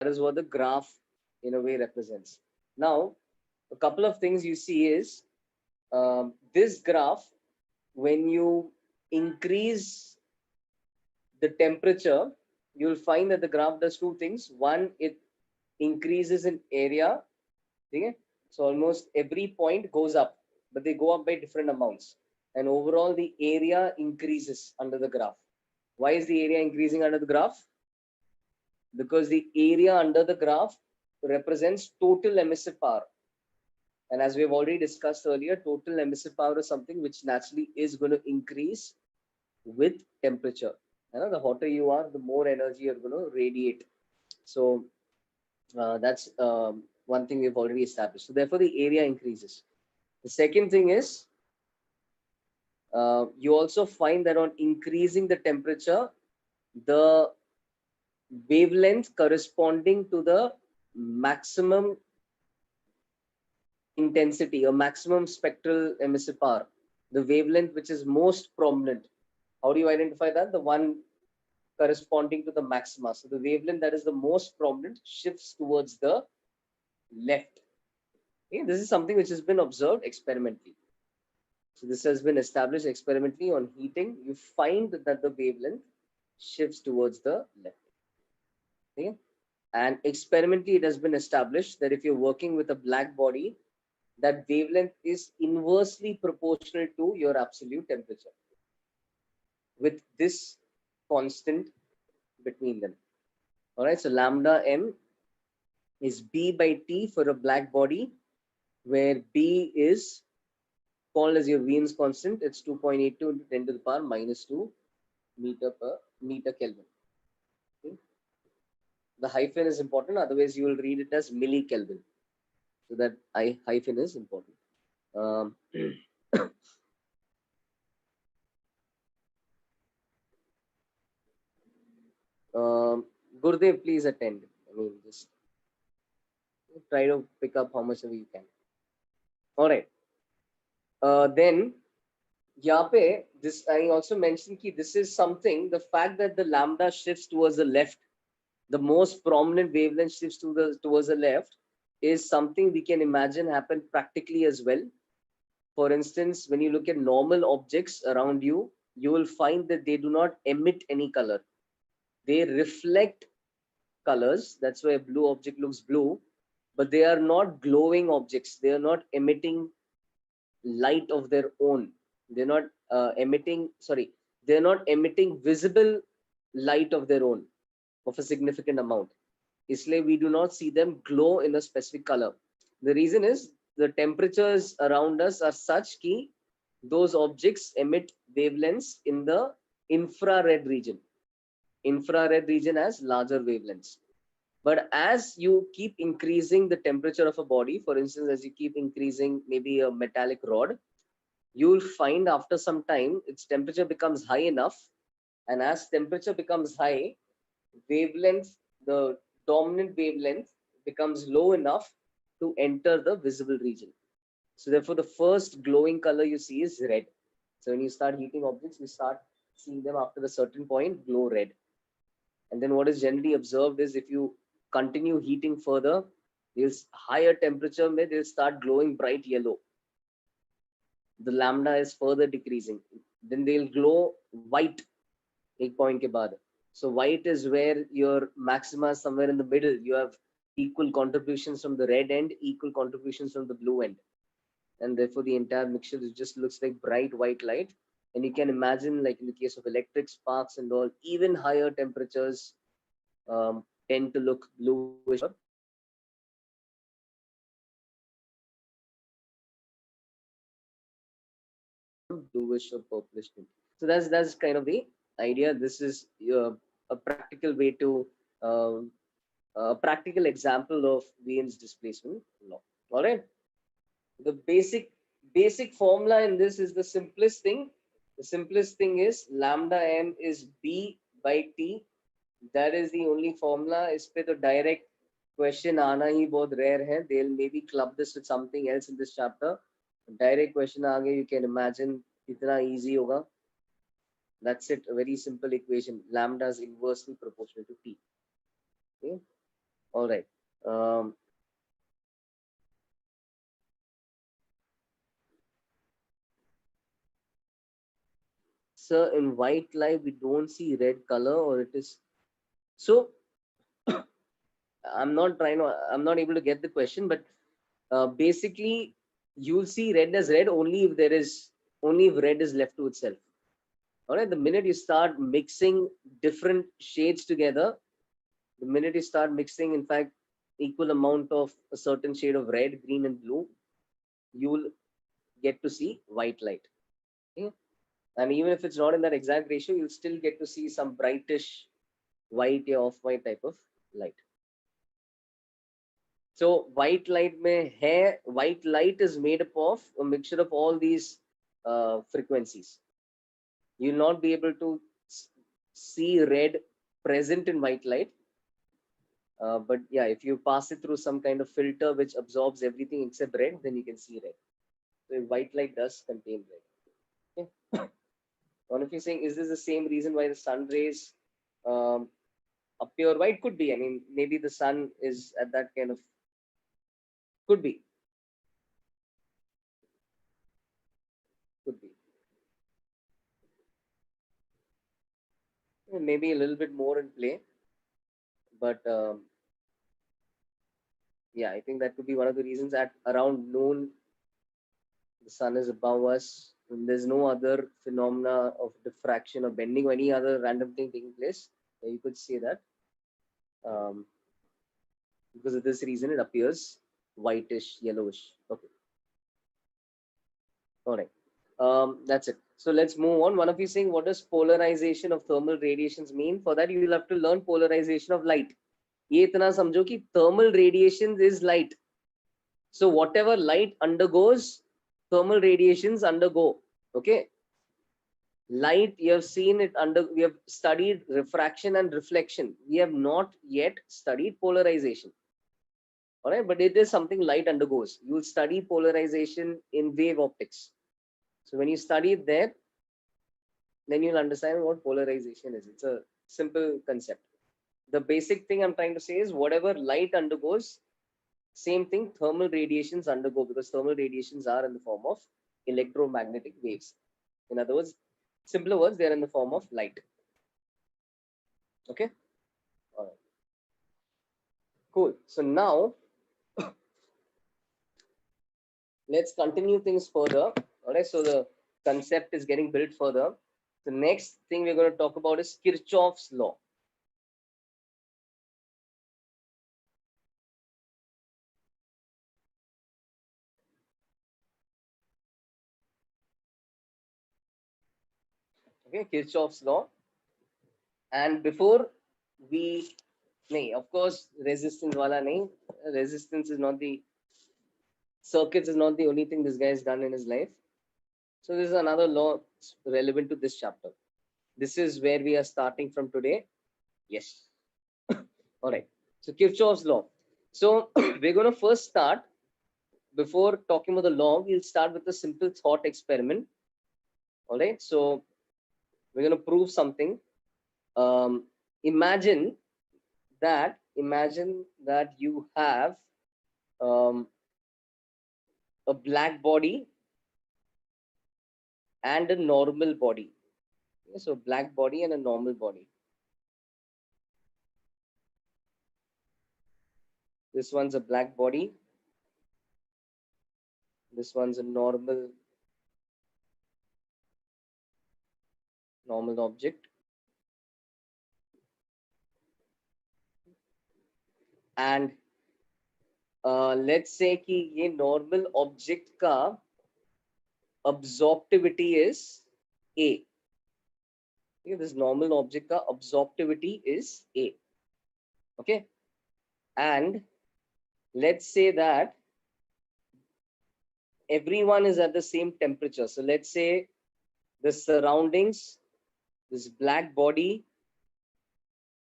That is what the graph in a way represents. Now, a couple of things you see is this graph, when you increase the temperature, you'll find that the graph does two things. One, it increases in area. Okay? So almost every point goes up, but they go up by different amounts. And overall, the area increases under the graph. Why is the area increasing under the graph? Because the area under the graph represents total emissive power. And as we have already discussed earlier, total emissive power is something which naturally is going to increase with temperature. You know, the hotter you are, the more energy you're going to radiate. So that's one thing we've already established. So therefore, the area increases. The second thing is you also find that on increasing the temperature, the wavelength corresponding to the maximum intensity or maximum spectral emissive power, the wavelength which is most prominent. How do you identify that? The one corresponding to the maxima. So the wavelength that is the most prominent shifts towards the left. Okay? This is something which has been observed experimentally. So this has been established experimentally on heating. You find that the wavelength shifts towards the left. Okay? And experimentally, it has been established that if you're working with a black body, that wavelength is inversely proportional to your absolute temperature, with this constant between them. All right, so lambda m is B by T for a black body, where B is called as your Wien's constant. It's 2.82 into 10 to the power minus 2 meter per meter Kelvin. Okay? The hyphen is important, otherwise you will read it as millikelvin. So that hyphen is important. Gurdev, please attend. I mean, just try to pick up how much of you can. All right. Then, yape, this I also mentioned that this is something, the fact that the lambda shifts towards the left, the most prominent wavelength shifts towards the left, is something we can imagine happen practically as well. For instance, when you look at normal objects around you, you will find that they do not emit any color. They reflect colors. That's why a blue object looks blue, but they are not glowing objects. They are not emitting light of their own. They're not they're not emitting visible light of their own of a significant amount. Isliye we do not see them glow in a specific color. The reason is the temperatures around us are such that those objects emit wavelengths in the infrared region. Infrared region has larger wavelengths. But as you keep increasing the temperature of a body, for instance, as you keep increasing maybe a metallic rod, you will find after some time its temperature becomes high enough. And as temperature becomes high, wavelength, the dominant wavelength becomes low enough to enter the visible region. So therefore, the first glowing color you see is red. So when you start heating objects, you start seeing them after a certain point glow red. And then what is generally observed is if you continue heating further, there's higher temperature, they'll start glowing bright yellow. The lambda is further decreasing. Then they'll glow white एक point के बाद. So white is where your maxima is somewhere in the middle. You have equal contributions from the red end, equal contributions from the blue end. And therefore the entire mixture just looks like bright white light. And you can imagine, like in the case of electric sparks and all, even higher temperatures tend to look bluish. Bluish or purplish. So that's kind of the idea. This is a practical way to a practical example of Wien's displacement law. All right. The basic formula in this is the simplest thing. The simplest thing is lambda m is B by T. That is the only formula. इस पे तो direct question आना ही बहुत rare है. They'll maybe club this with something else in this chapter. Direct question आ गए, you can imagine कितना easy होगा. That's it. A very simple equation. Lambda is inversely proportional to T. Okay. All right. Sir, in white light we don't see red color, or it is so. I'm not able to get the question, but basically you'll see red as red only if red is left to itself. All right. The minute you start mixing different shades together, the minute you start mixing, in fact, equal amount of a certain shade of red, green, and blue, you will get to see white light. Okay? And even if it's not in that exact ratio, you'll still get to see some brightish white or off-white type of light. So white light white light is made up of a mixture of all these frequencies. You'll not be able to see red present in white light. But yeah, if you pass it through some kind of filter which absorbs everything except red, then you can see red. So white light does contain red. Okay. One of you saying, is this the same reason why the sun rays um, appear white? Could be. I mean, maybe the sun is at that kind of, could be. Could be. Maybe a little bit more in play. But yeah, I think that could be one of the reasons. At around noon, the sun is above us, and there's no other phenomena of diffraction or bending or any other random thing taking place. You could say that. Because of this reason, it appears whitish, yellowish. Okay. All right. That's it. So let's move on. One of you saying, what does polarization of thermal radiations mean? For that, you will have to learn polarization of light. ये इतना समझो कि thermal radiations is light. So whatever light undergoes, thermal radiations undergo. Okay. Light, you have seen it we have studied refraction and reflection. We have not yet studied polarization. All right, but it is something light undergoes. You will study polarization in wave optics. So when you study it there, then you'll understand what polarization is. It's a simple concept. The basic thing I'm trying to say is whatever light undergoes, same thing thermal radiations undergo, because thermal radiations are in the form of electromagnetic waves. In other words, simpler words, they're in the form of light. Okay. All right. Cool. So now let's continue things further. All right. So the concept is getting built further. The next thing we're going to talk about is Kirchhoff's law. Okay, Kirchhoff's law. And before we, of course, resistance wala nahi. Resistance is not the circuits is not the only thing this guy has done in his life. So this is another law relevant to this chapter. This is where we are starting from today. Yes. All right. So Kirchhoff's law. So we're going to first start, before talking about the law, we'll start with a simple thought experiment. All right. So we're going to prove something. Imagine that you have a black body and a normal body. Okay, so black body and a normal body. This one's a black body. This one's a normal object. And let's say कि ये normal object का absorptivity is A. Okay, this normal object का absorptivity is A. Okay. And let's say that everyone is at the same temperature. So let's say the surroundings, this black body,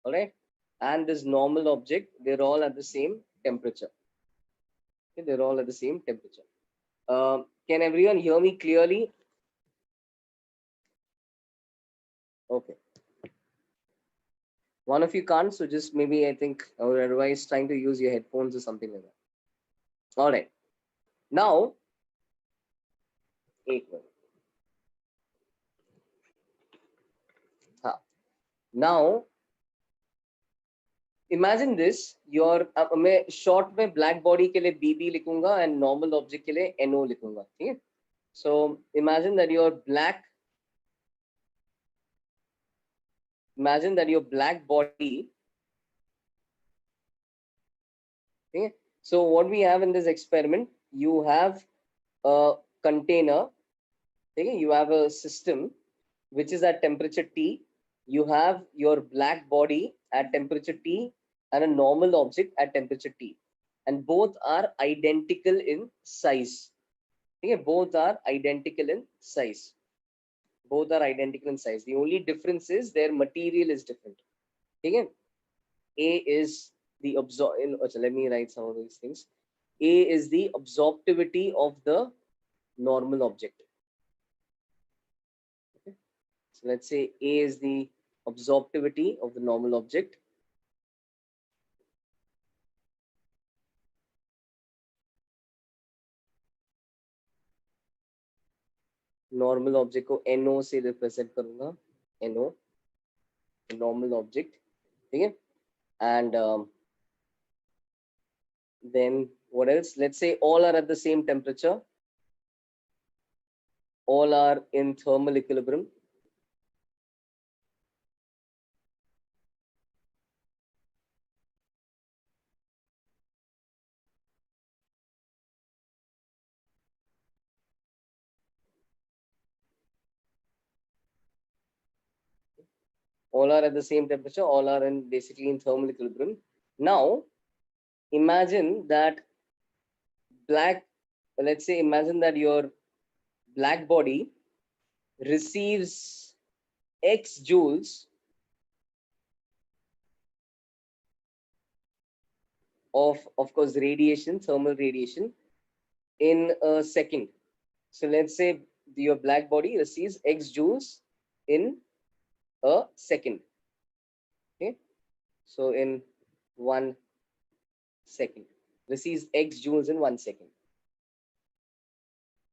all right, and this normal object, they're all at the same temperature. Okay, they're all at the same temperature. Can everyone hear me clearly? Okay. One of you can't, so just maybe I think, or otherwise trying to use your headphones or something like that. All right. Now, 8 now imagine this, your मैं short में black body के लिए BB लिखूंगा and normal object के लिए NO लिखूंगा, ठीक है? So imagine that your black body, okay? So what we have in this experiment, you have a container, okay? You have a system which is at temperature T. You have your black body at temperature T and a normal object at temperature T, and both are identical in size. Okay? Both are identical in size. Both are identical in size. The only difference is their material is different. Okay? A is the let me write some of these things. A is the absorptivity of the normal object. Okay? So let's say A is the absorptivity of the normal object. Normal object को NO से represent करूंगा, NO, normal object, ठीक है? And then what else? Let's say all are at the same temperature, all are in thermal equilibrium. All are at the same temperature, all are in basically in thermal equilibrium. Now imagine that let's say imagine that your black body receives X joules of course radiation, thermal radiation, in a second. So let's say your black body receives X joules in a second. Okay, so in 1 second, receives X joules in 1 second.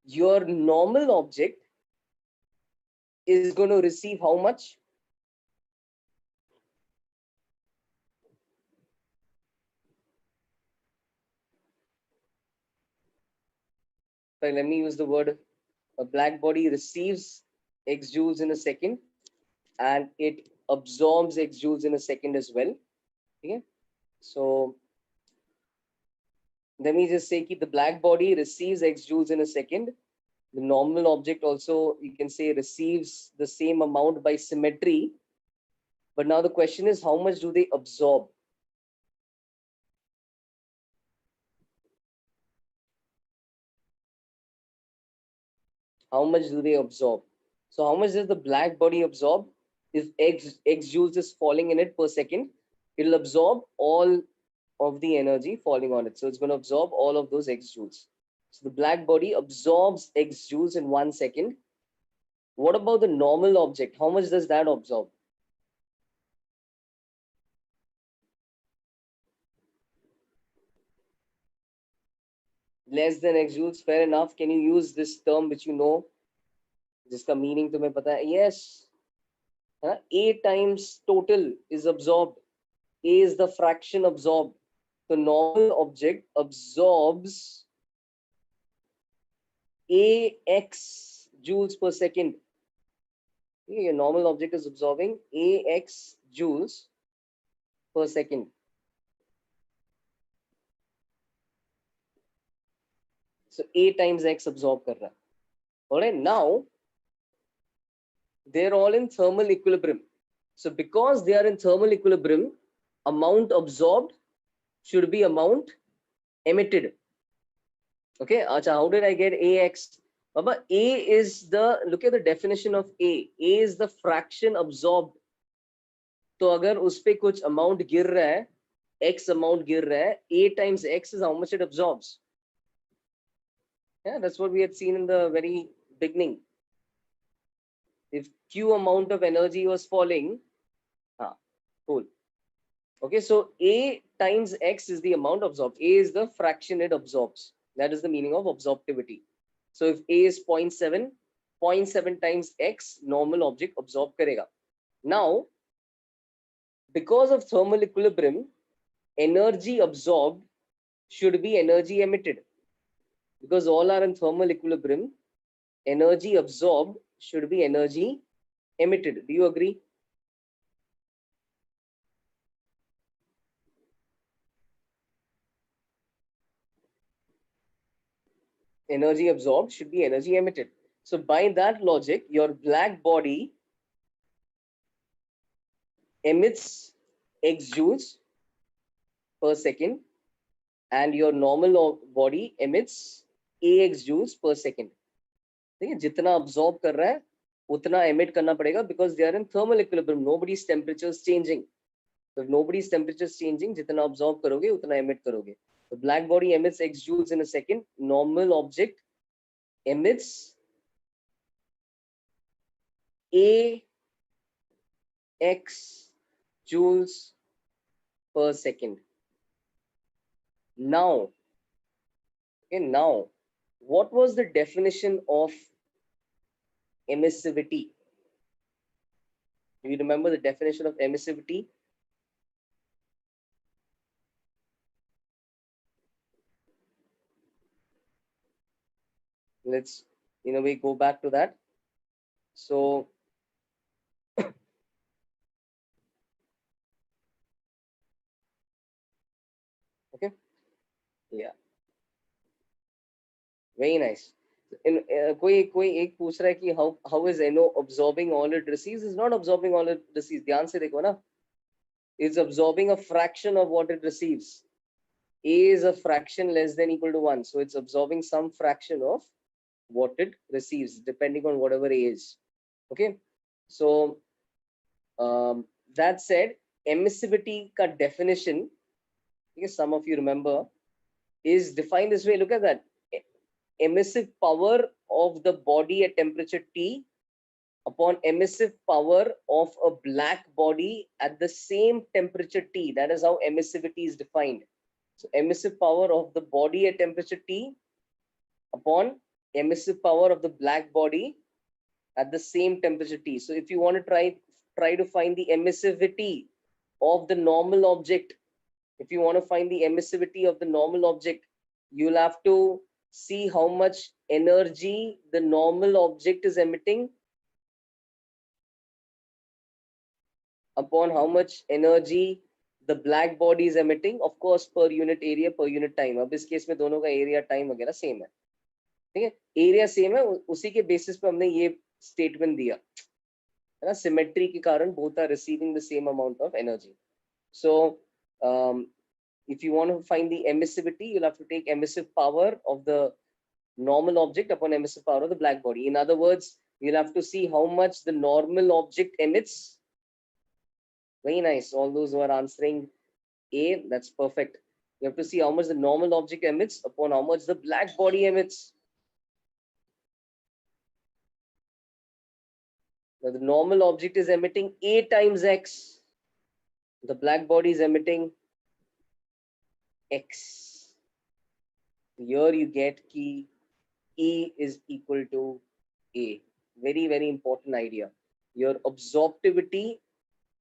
Your normal object is going to receive how much? So let me use the word, a black body receives X joules in a second and it absorbs X joules in a second as well. Okay, so let me just say that the black body receives X joules in a second. The normal object also, you can say, receives the same amount by symmetry. But now the question is, how much do they absorb? How much do they absorb? So how much does the black body absorb? If X joules is falling in it per second, it'll absorb all of the energy falling on it. So it's going to absorb all of those X joules. So the black body absorbs X joules in 1 second. What about the normal object? How much does that absorb? Less than X joules, fair enough. Can you use this term which you know, जिसका meaning तुम्हें पता है? Yes. A times total is absorbed. A is the fraction absorbed. The normal object absorbs AX joules per second. Okay, a normal object is absorbing AX joules per second. So A times X absorb कर रहा है. All right, now they're all in thermal equilibrium. So because they are in thermal equilibrium, amount absorbed should be amount emitted. Okay, Acha, how did I get AX? Baba, A is the, look at the definition of A. A is the fraction absorbed. तो अगर उस पे कुछ amount गिर रहा है, X amount गिर रहा है, A times X is how much it absorbs. Yeah, that's what we had seen in the very beginning. If Q amount of energy was falling, cool. Okay, so A times X is the amount absorbed. A is the fraction it absorbs. That is the meaning of absorptivity. So if A is 0.7, 0.7 times X normal object absorb karega. Now, because of thermal equilibrium, energy absorbed should be energy emitted. Because all are in thermal equilibrium, energy absorbed should be energy emitted. Do you agree? Energy absorbed should be energy emitted. So by that logic, your black body emits X joules per second and your normal body emits AX joules per second. ठीक है, जितना absorb कर रहा है उतना emit करना पड़ेगा because they are in thermal equilibrium. Nobody's temperature is changing. So if nobody's temperature is changing, जितना absorb करोगे उतना emit करोगे. The black body emits X joules in a second. Normal object emits AX joules per second. Now, what was the definition of emissivity? Do you remember the definition of emissivity? Let's, in a way, go back to that. So, okay, yeah, very nice. In कोई एक पूछ रहा है कि how is NO absorbing all it receives? Is not absorbing all it receives. ध्यान से देखो ना. It's absorbing a fraction of what it receives. A is a fraction less than equal to 1. So it's absorbing some fraction of what it receives, depending on whatever A is. Okay. So that said, emissivity ka definition, because some of you remember, is defined this way. Look at that. Emissive power of the body at temperature T upon emissive power of a black body at the same temperature T. That is how emissivity is defined. So emissive power of the body at temperature T upon emissive power of the black body at the same temperature T. So if you want to try to find the emissivity of the normal object, if you want to find the emissivity of the normal object, you'll have to see how much energy the normal object is emitting upon how much energy the black body is emitting, of course per unit area per unit time. अब इस case में दोनों का area time वगैरह same है. ठीक है, area same है, उसी के बेसिस पे हमने ये स्टेटमेंट दिया है ना. सिमेट्री के कारण both are receiving the same amount of energy. So if you want to find the emissivity, you'll have to take emissive power of the normal object upon emissive power of the black body. In other words, you'll have to see how much the normal object emits. Very nice. All those who are answering A, that's perfect. You have to see how much the normal object emits upon how much the black body emits. Now the normal object is emitting A times X. The black body is emitting X. Here you get key E is equal to A. Very, very important idea. Your absorptivity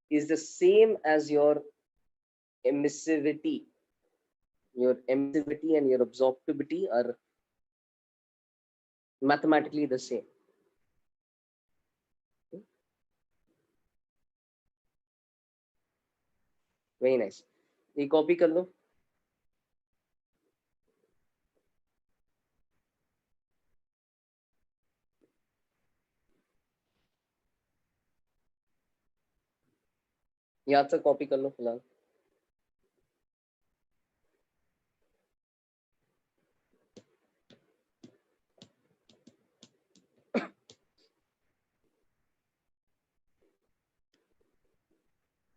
is the same as your emissivity. Your emissivity and your absorptivity are mathematically the same. Very nice. ये copy कर लो. याद से copy कर लो फिलहाल.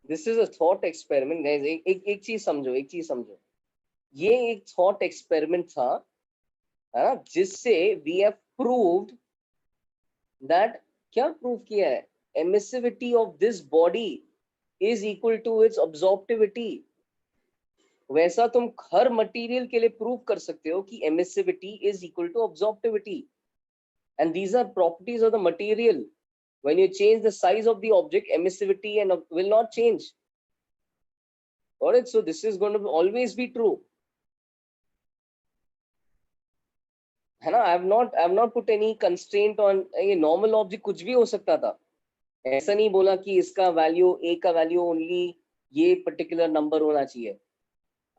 This is a thought experiment guys. एक चीज समझो. ये एक थॉट एक्सपेरिमेंट था, है ना, जिससे वी हैव प्रूव्ड दैट, क्या प्रूव किया है, emissivity of this body is equal to its absorptivity. वैसा तुम हर मटेरियल के लिए प्रूव कर सकते हो कि emissivity is equal to absorptivity, and these are properties of the material. When you change the size of the object, emissivity and will not change. All right, so this is going to always be true. है ना? I have not put any constraint on ये normal object, कुछ भी हो सकता था. ऐसा नहीं बोला कि इसका वैल्यू a का वैल्यू ओनली ये पर्टिकुलर नंबर होना चाहिए.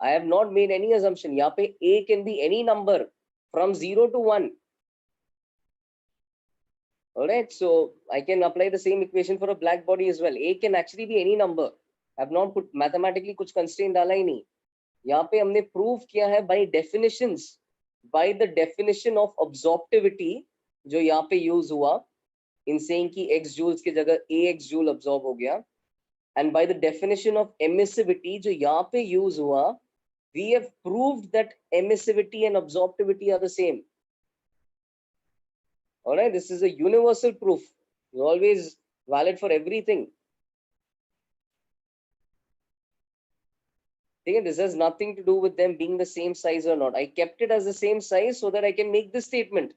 I have not made any assumption. यहाँ पे a can be any number from 0 to 1. All right, so I can apply the same equation for a black body as well. A can actually be any number. I have not put mathematically कुछ constraint डाला ही नहीं. यहाँ पे हमने prove किया है by definitions, by the definition of absorptivity जो यहाँ पे use हुआ in saying कि x joules की जगह ax joule absorb हो गया, and by the definition of emissivity जो यहाँ पे use हुआ, we have proved that emissivity and absorptivity are the same. All right, this is a universal proof. It's always valid for everything. Okay, this has nothing to do with them being the same size or not. I kept it as the same size so that I can make this statement.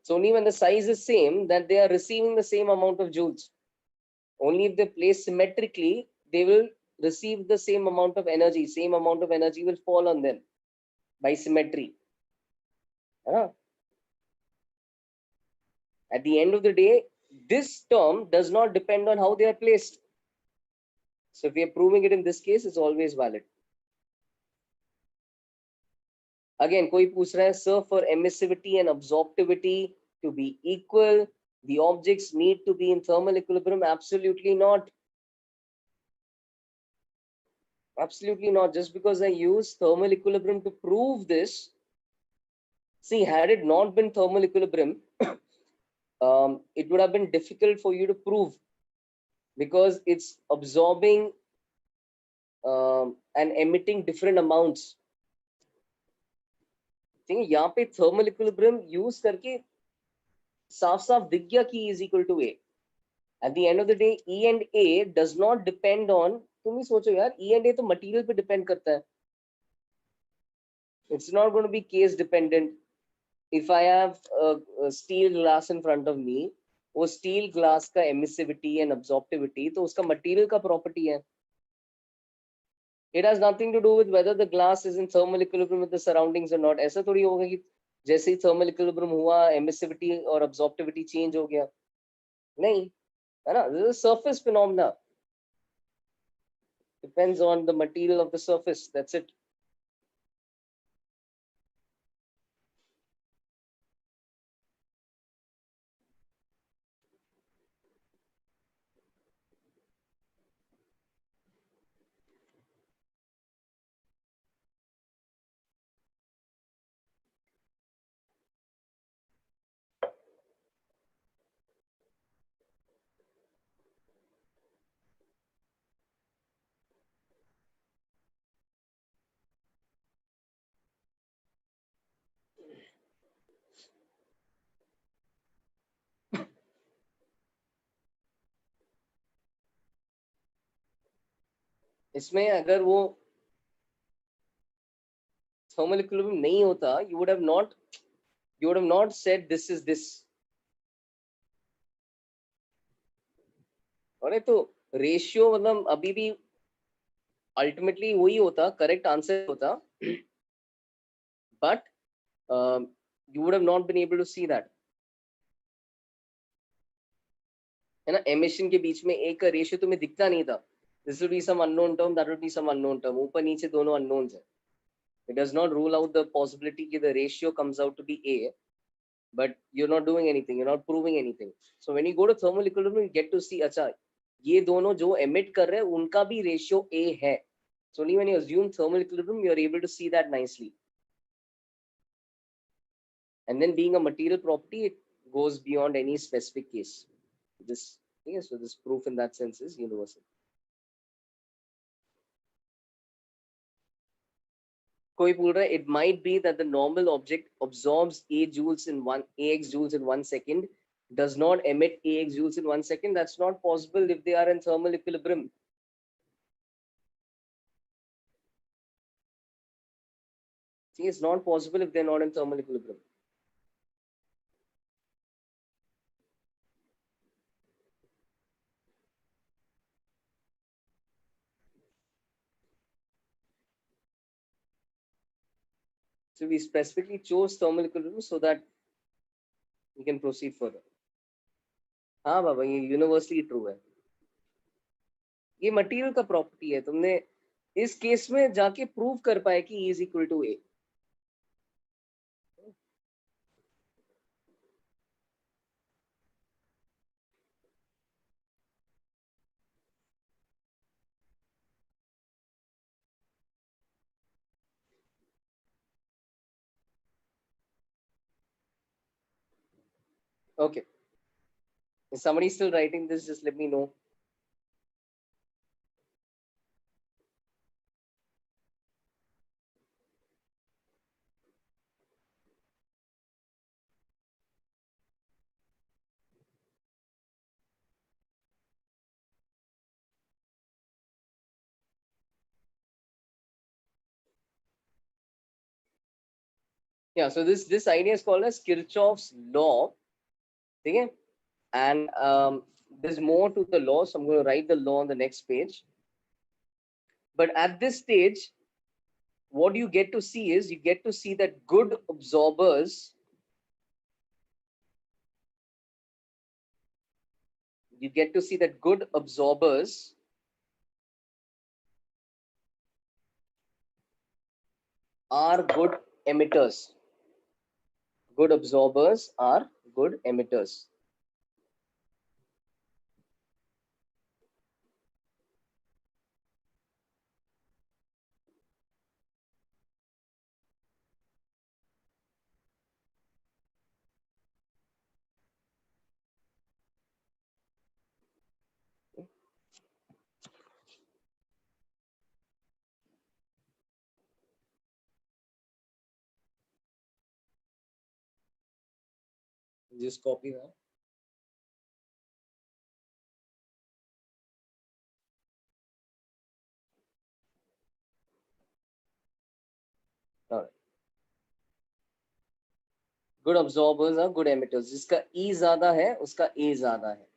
So only when the size is same that they are receiving the same amount of joules. Only if they place symmetrically, they will receive the same amount of energy. Same amount of energy will fall on them by symmetry. At the end of the day, this term does not depend on how they are placed. So if we are proving it in this case, it's always valid. Again, कोई पूछ रहा है, sir, for emissivity and absorptivity to be equal, the objects need to be in thermal equilibrium. Absolutely not. Absolutely not. Just because I use thermal equilibrium to prove this, see, had it not been thermal equilibrium, it would have been difficult for you to prove because it's absorbing and emitting different amounts. यहाँ पे thermal equilibrium use करके साफ साफ दिख गया कि E is equal to A. At the end of the day, E and A does not depend on, तुम ही सोचो यार, E and A तो material पे depend करता है. It's not going to be case dependent. If I have a steel glass in front of me, वो steel glass का emissivity and absorptivity तो उसका material का property है. It has nothing to do with whether the glass is in thermal equilibrium with the surroundings or not. ऐसा थोड़ी होगा कि जैसे ही thermal equilibrium हुआ, emissivity और absorptivity change हो गया. नहीं, है ना? This is a surface phenomena. Depends on the material of the surface. That's it. इसमें अगर वो thermal equilibrium नहीं होता, you would have not said this is this. और तो रेशियो मतलब अभी भी अल्टीमेटली वही होता, करेक्ट आंसर होता, but you would have not been able to see that. है ना? एमिशन के बीच में एक का रेशियो तुम्हें दिखता नहीं था. This will be some unknown term, that will be some unknown term. ऊपर नीचे दोनों unknowns है. It does not rule out the possibility that the ratio comes out to be A, but you're not doing anything, you're not proving anything. So when you go to thermal equilibrium, you get to see, अच्छा, ये दोनों जो emit कर रहे हैं, उनका भी ratio A है. So only when you assume thermal equilibrium, you're able to see that nicely. And then being a material property, it goes beyond any specific case. So this proof in that sense is universal. कोई बोल रहा है, it might be that the normal object absorbs ax joules in 1 second does not emit AX joules in 1 second. That's not possible if they are in thermal equilibrium. See, it's not possible if they're not in thermal equilibrium. So we specifically chose thermal equilibrium so that we can proceed further. हाँ बाबा, ये universally true है, ये material का property है. तुमने इस case में जाके प्रूव कर पाए कि E is equal to A. Okay. Is somebody still writing this? Just let me know. Yeah, so this idea is called as Kirchhoff's law. Okay? And there's more to the law, so I'm going to write the law on the next page. But at this stage, what you get to see is, you get to see that good absorbers, are good emitters. Good absorbers are good emitters. Just copy that. All right. Good absorbers are good emitters. जिसका E ज़्यादा है, उसका A ज़्यादा है.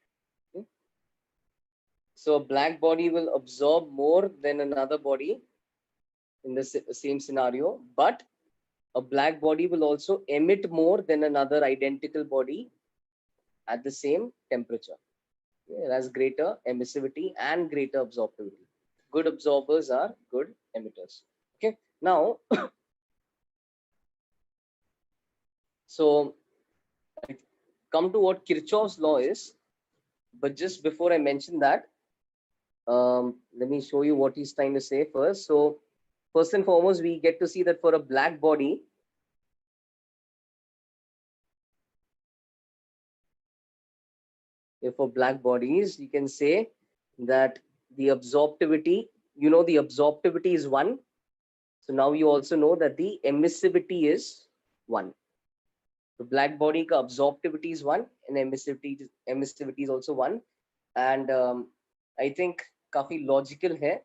Okay? So a black body will absorb more than another body in the same scenario, but a black body will also emit more than another identical body at the same temperature. Okay? It has greater emissivity and greater absorptivity. Good absorbers are good emitters. Okay. Now, so I come to what Kirchhoff's law is, but just before I mention that, let me show you what he's trying to say first. So first and foremost, we get to see that for a black body, for black bodies, you can say that the absorptivity, the absorptivity is 1. So now you also know that the emissivity is 1. So black body ka absorptivity is 1 and emissivity is also 1. And I think काफी logical है.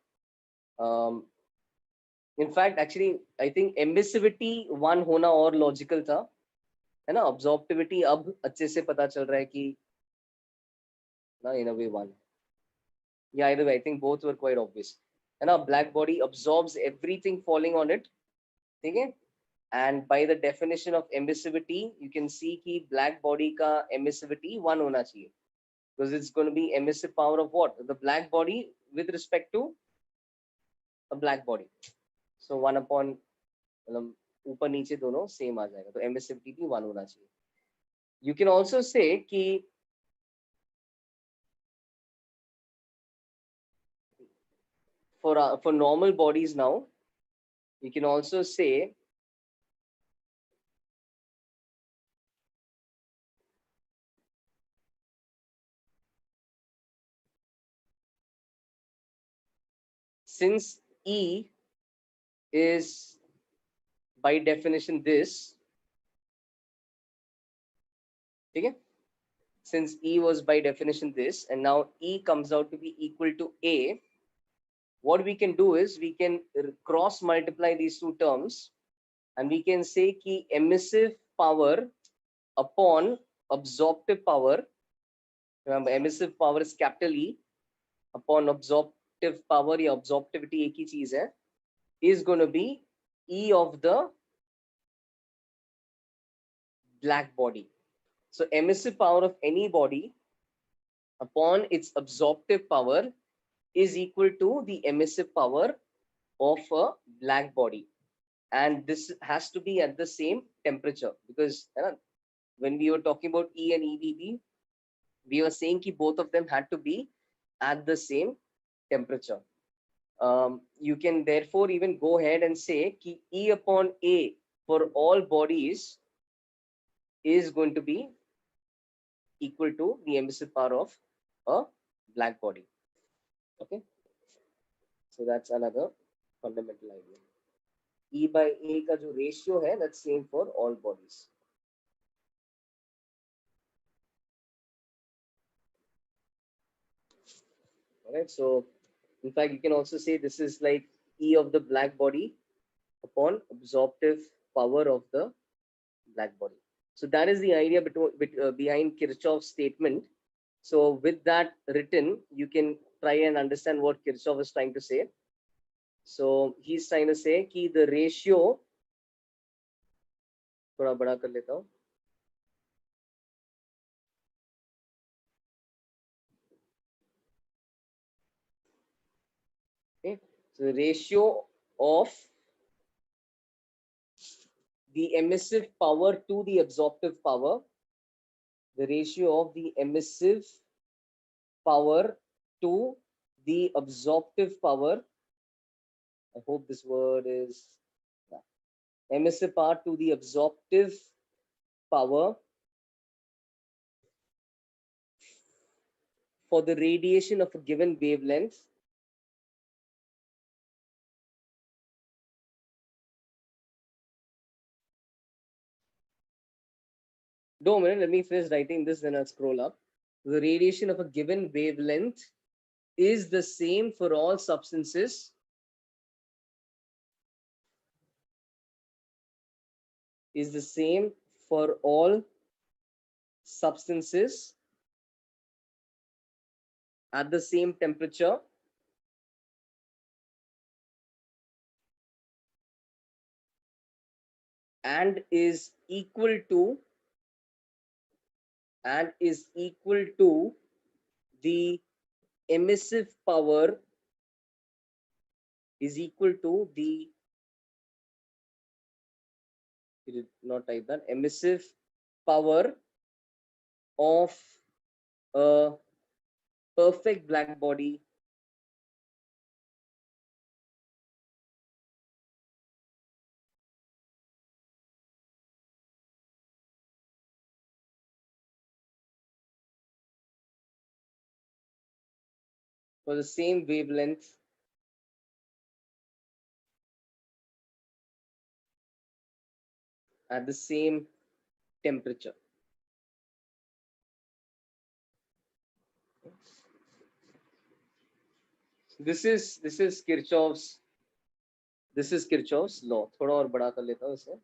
In fact, actually, I think emissivity 1 होना और logical था, है ना. Absorptivity अब अच्छे से पता चल रहा है कि ना, in a way 1. Yeah, either way, I think both were quite obvious. And a black body absorbs everything falling on it. Okay? And by the definition of emissivity, you can see कि black body का emissivity 1 होना चाहिए. Because it's going to be emissive power of what? The black body with respect to a black body. So 1 upon, मतलब ऊपर नीचे दोनों same आ जाएगा. तो emissivity भी 1 होना चाहिए. You can also say कि for normal bodies now, you can also say since E is by definition this, okay? since E was by definition this, and now E comes out to be equal to A, what we can do is we can cross multiply these two terms, and we can say कि emissive power upon absorptive power, remember emissive power is capital E, upon absorptive power या absorptivity एक ही चीज है, is going to be E of the black body. So emissive power of any body upon its absorptive power is equal to the emissive power of a black body, and this has to be at the same temperature, because when we were talking about E and EBB, we were saying that both of them had to be at the same temperature. You can therefore even go ahead and say that E upon A for all bodies is going to be equal to the emissive power of a black body. Okay, so that's another fundamental idea. E by A का जो ratio है, that's same for all bodies. All right, so in fact you can also say this is like E of the black body upon absorptive power of the black body. So that is the idea behind Kirchhoff's statement. So with that written, you can try and understand what Kirchhoff is trying to say. So he's trying to say कि the ratio, थोड़ा बड़ा कर लेता हूँ. Okay, so the ratio of the emissive power to the absorptive power, the ratio of the emissive power to the absorptive power. I hope this word is emissive power to the absorptive power for the radiation of a given wavelength No, minute, let me finish writing this, then I'll scroll up. The radiation of a given wavelength is the same for all substances is the same for all substances at the same temperature and is equal to the emissive power is equal to the you did not type that emissive power of a perfect black body for the same wavelength at the same temperature. This is Kirchhoff's law. थोड़ा और बड़ा कर लेता हूँ इसे.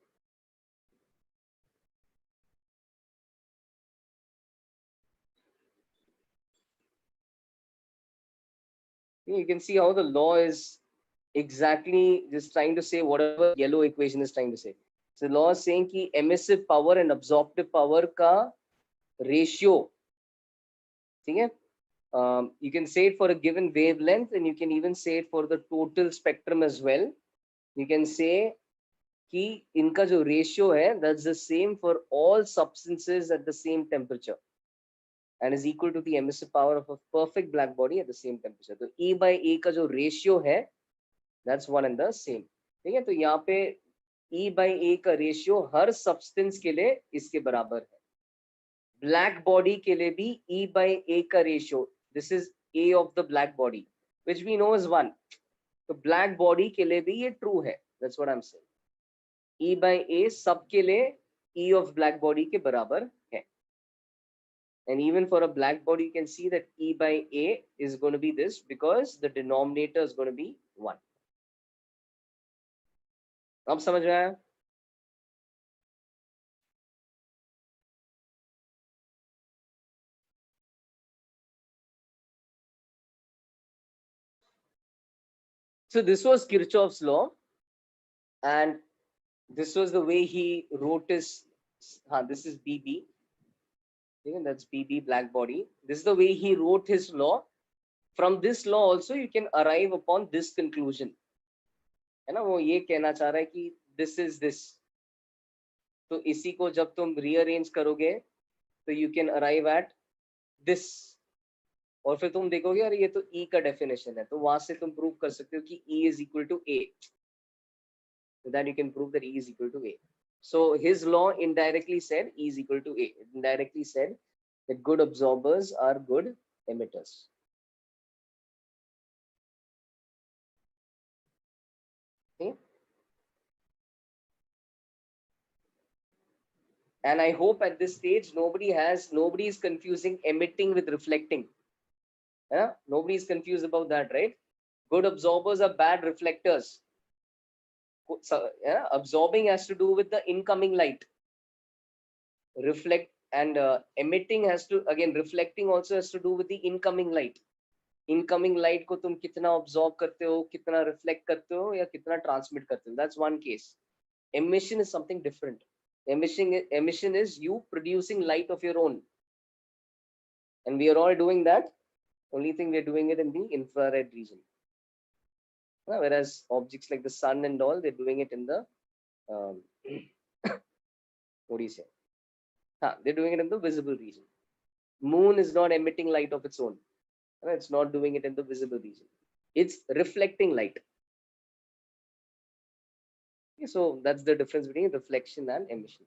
You can see how the law is exactly just trying to say whatever yellow equation is trying to say. So the law is saying कि emissive power and absorptive power का ratio, ठीक है? You can say it for a given wavelength, and you can even say it for the total spectrum as well. You can say कि इनका जो ratio है, that's the same for all substances at the same temperature and is equal to the emissive power of a perfect black body at the same temperature. तो E by A का जो ratio है, that's one and the same. ठीक है? तो यहाँ पे E by A का ratio हर substance के लिए इसके बराबर है. Black body के लिए भी E by A का ratio, this is A of the black body, which we know is 1. तो black body के लिए भी ये true है. That's what I'm saying. E by A सब के लिए E of black body के बराबर है. And even for a black body, you can see that E by A is going to be this because the denominator is going to be 1. अब समझ में आया? So this was Kirchhoff's law, and this was the way he wrote his. This is BB. That's BB, black body. This is the way he wrote his law. From this law also you can arrive upon this conclusion. है ना, वो ये कहना चाह रहा है कि this is this. तो इसी को जब तुम rearrange करोगे तो you can arrive at this. और फिर तुम देखोगे अरे ये तो E का definition है, तो वहां से तुम prove कर सकते हो कि E is equal to A. So that you can prove that E is equal to A. So his law indirectly said E is equal to A. It indirectly said that good absorbers are good emitters. Okay. And I hope at this stage nobody is confusing emitting with reflecting. Yeah? Nobody is confused about that, right? Good absorbers are bad reflectors. So, yeah, absorbing has to do with the incoming light. Reflect and emitting has to, again, reflecting also has to do with the incoming light. Incoming light को तुम कितना absorb करते हो, कितना reflect करते हो, या कितना transmit करते हो. That's one case. Emission is something different. Emission is you producing light of your own. And we are all doing that. Only thing we're doing it in the infrared region. Whereas objects like the sun and all, they're doing it in the, what do you say? They're doing it in the visible region. Moon is not emitting light of its own. It's not doing it in the visible region. It's reflecting light. So that's the difference between reflection and emission.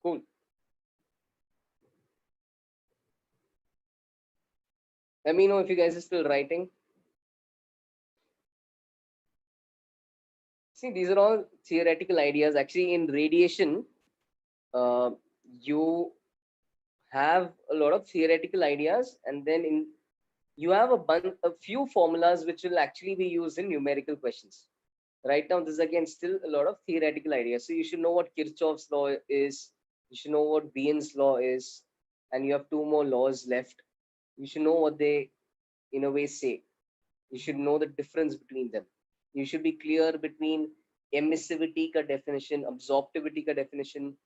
Cool. Let me know if you guys are still writing. See, these are all theoretical ideas. Actually, in radiation, you have a lot of theoretical ideas, and then you have a few formulas which will actually be used in numerical questions. Right now, this is again still a lot of theoretical ideas. So you should know what Kirchhoff's law is. You should know what Wien's law is, and you have 2 more laws left. You should know what they, in a way, say. You should know the difference between them. You should be clear between emissivity ka definition, absorptivity ka definition,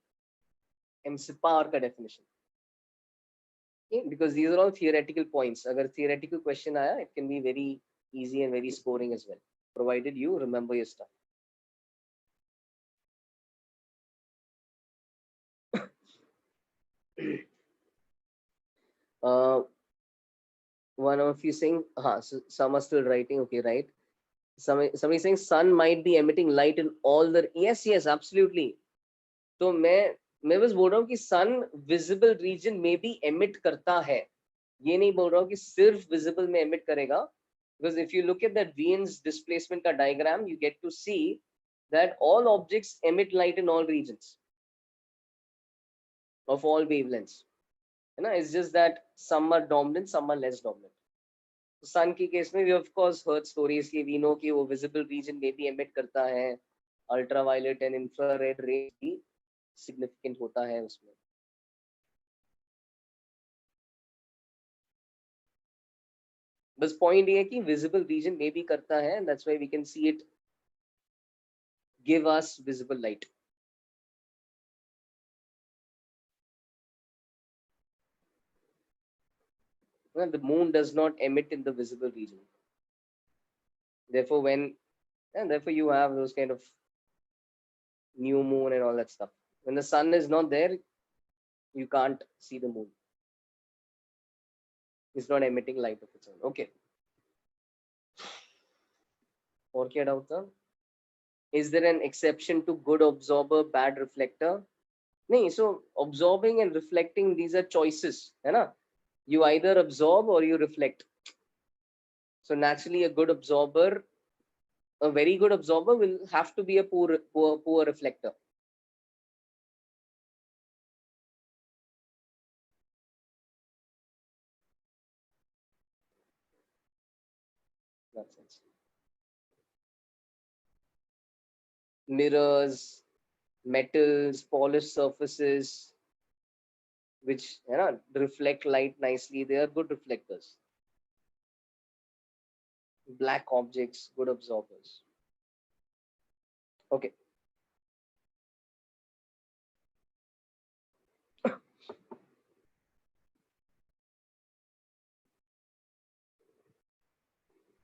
emissipar ka definition. Okay? Because these are all theoretical points. Agar theoretical question aaya, it can be very easy and very scoring as well, provided you remember your stuff. One of you saying, so some are still writing, okay, right? Somebody saying sun might be emitting light in all the, yes, absolutely. तो मैं बस बोल रहा हूँ कि sun visible region में भी emit करता है. ये नहीं बोल रहा हूँ कि सिर्फ visible में emit करेगा. Because if you look at that Wien's displacement का diagram, you get to see that all objects emit light in all regions of all wavelengths. It's just that some are dominant, some are less dominant. सन की case में we of course heard stories कि we know कि वो visible region में भी emit करता है, ultraviolet and infrared rays भी significant होता है उसमें. बस point ये है कि visible region में भी करता है, and that's why we can see it give us visible light. Well, the moon does not emit in the visible region. Therefore, therefore you have those kind of new moon and all that stuff. When the sun is not there, you can't see the moon. It's not emitting light of its own. Okay. और क्या doubt था? Is there an exception to good absorber, bad reflector? नहीं, so absorbing and reflecting, these are choices, है ना? You either absorb or you reflect. So naturally, a good absorber, a very good absorber will have to be a poor reflector. That's it. Mirrors, metals, polished surfaces, which reflect light nicely, they are good reflectors. Black objects, good absorbers. Okay.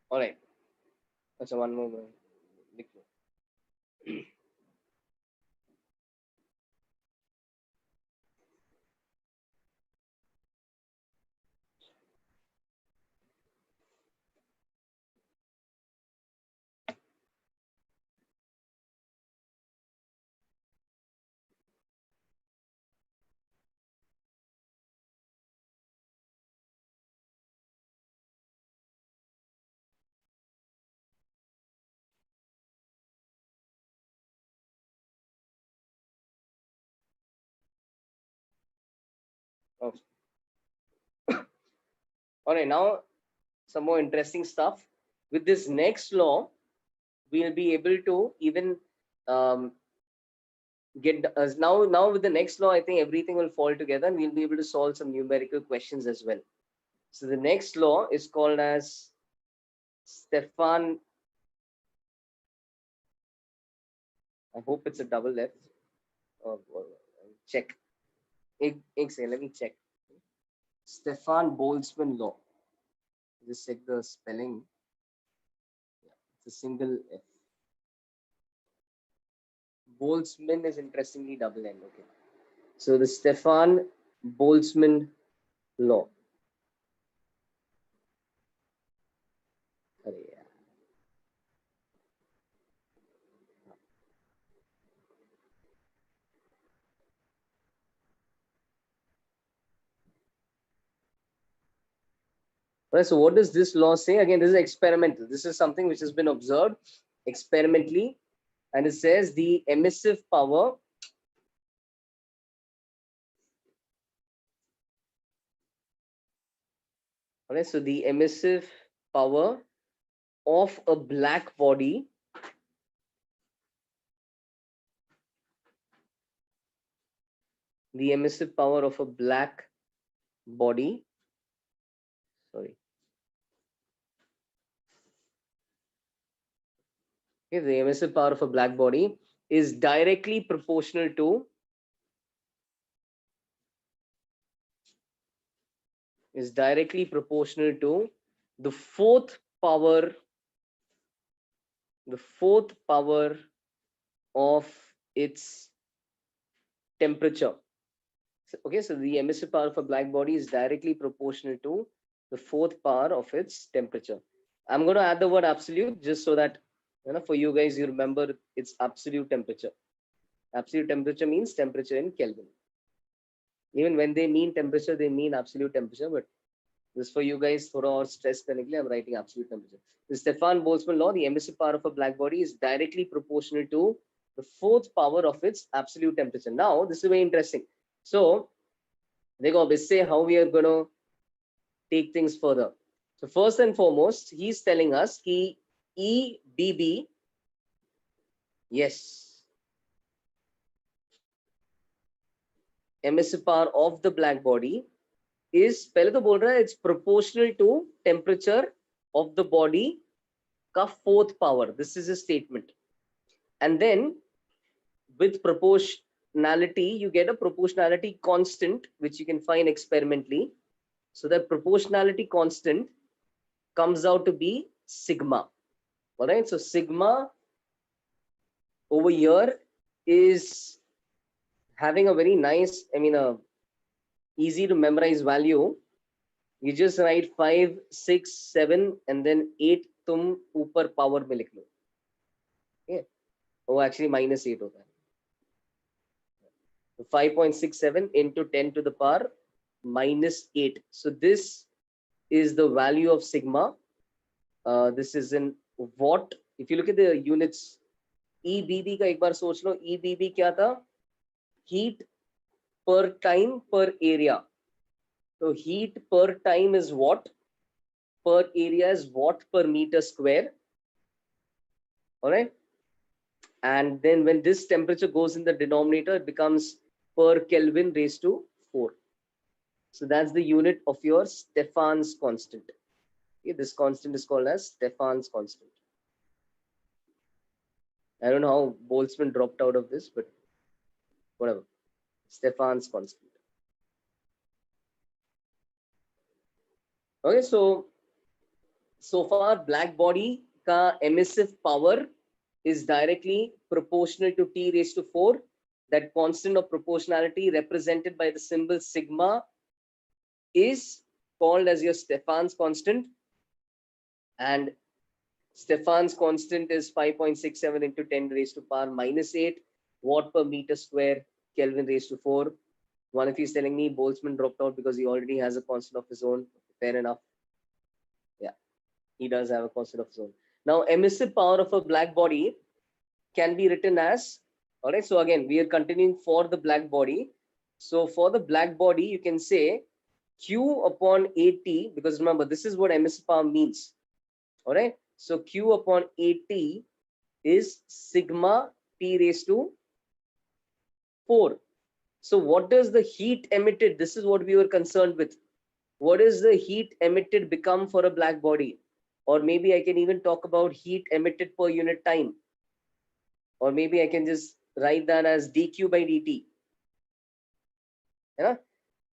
All right. That's one more. Okay. All right. Now, some more interesting stuff. With this next law, we'll be able to even get now with the next law. I think everything will fall together, and we'll be able to solve some numerical questions as well. So the next law is called as Stefan. I hope it's a double F. Check. Let me check. Stefan Boltzmann law. Just check the spelling. It's a single F. Boltzmann is interestingly double N. Okay. So the Stefan Boltzmann law. Right, so what does this law say? Again, this is experimental. This is something which has been observed experimentally, and it says the emissive power so the emissive power of a black body the emissive power of a black body sorry okay, the emissive power of a black body is directly proportional to the fourth power of its temperature. Okay, so the emissive power of a black body is directly proportional to the fourth power of its temperature. I'm going to add the word absolute just so that for you guys you remember it's absolute temperature. Absolute temperature means temperature in Kelvin. Even when they mean temperature, they mean absolute temperature, but this for you guys, for our stress clinically, I'm writing absolute temperature. The Stefan Boltzmann law, the emissive power of a black body is directly proportional to the fourth power of its absolute temperature. Now, this is very interesting. So, let's say how we are going to take things further. So, first and foremost, he's telling us ki EBB, yes, emissive power of the black body is पहले तो बोल रहा है it's proportional to temperature of the body का fourth power. This is a statement. And then with proportionality, you get a proportionality constant, which you can find experimentally. So that proportionality constant comes out to be sigma. All right. So sigma over here is having a very nice, easy to memorize value. You just write 5, 6, 7, and then 8 तुम ऊपर power में लिख लो. Okay. Oh, actually -8 होता है. 5.67 into 10 to the power minus 8. So this is the value of sigma. This is in watt. If you look at the units, EBB का एक बार सोच लो, EBB क्या था? Heat per time per area. So heat per time is watt, per area is watt per meter square. All right. And then when this temperature goes in the denominator, it becomes per Kelvin raised to 4. So that's the unit of your Stefan's constant. Okay, this constant is called as Stefan's constant. I don't know how Boltzmann dropped out of this, but whatever. Stefan's constant. Okay, so far black body ka emissive power is directly proportional to T raised to 4. That constant of proportionality represented by the symbol sigma is called as your Stefan's constant, and Stefan's constant is 5.67 into 10 raised to power minus 8 watt per meter square Kelvin raised to 4. One of you is telling me Boltzmann dropped out because he already has a constant of his own. Fair enough. Yeah, he does have a constant of his own. Now, emissive power of a black body can be written as, all right, so again, we are continuing for the black body. So for the black body, you can say Q upon AT, because remember, this is what emissive power means. All right, so Q upon AT is sigma T raised to 4. So what does the heat emitted? This is what we were concerned with. What is the heat emitted become for a black body? Or maybe I can even talk about heat emitted per unit time. Or maybe I can just write that as dq by dt. है ना?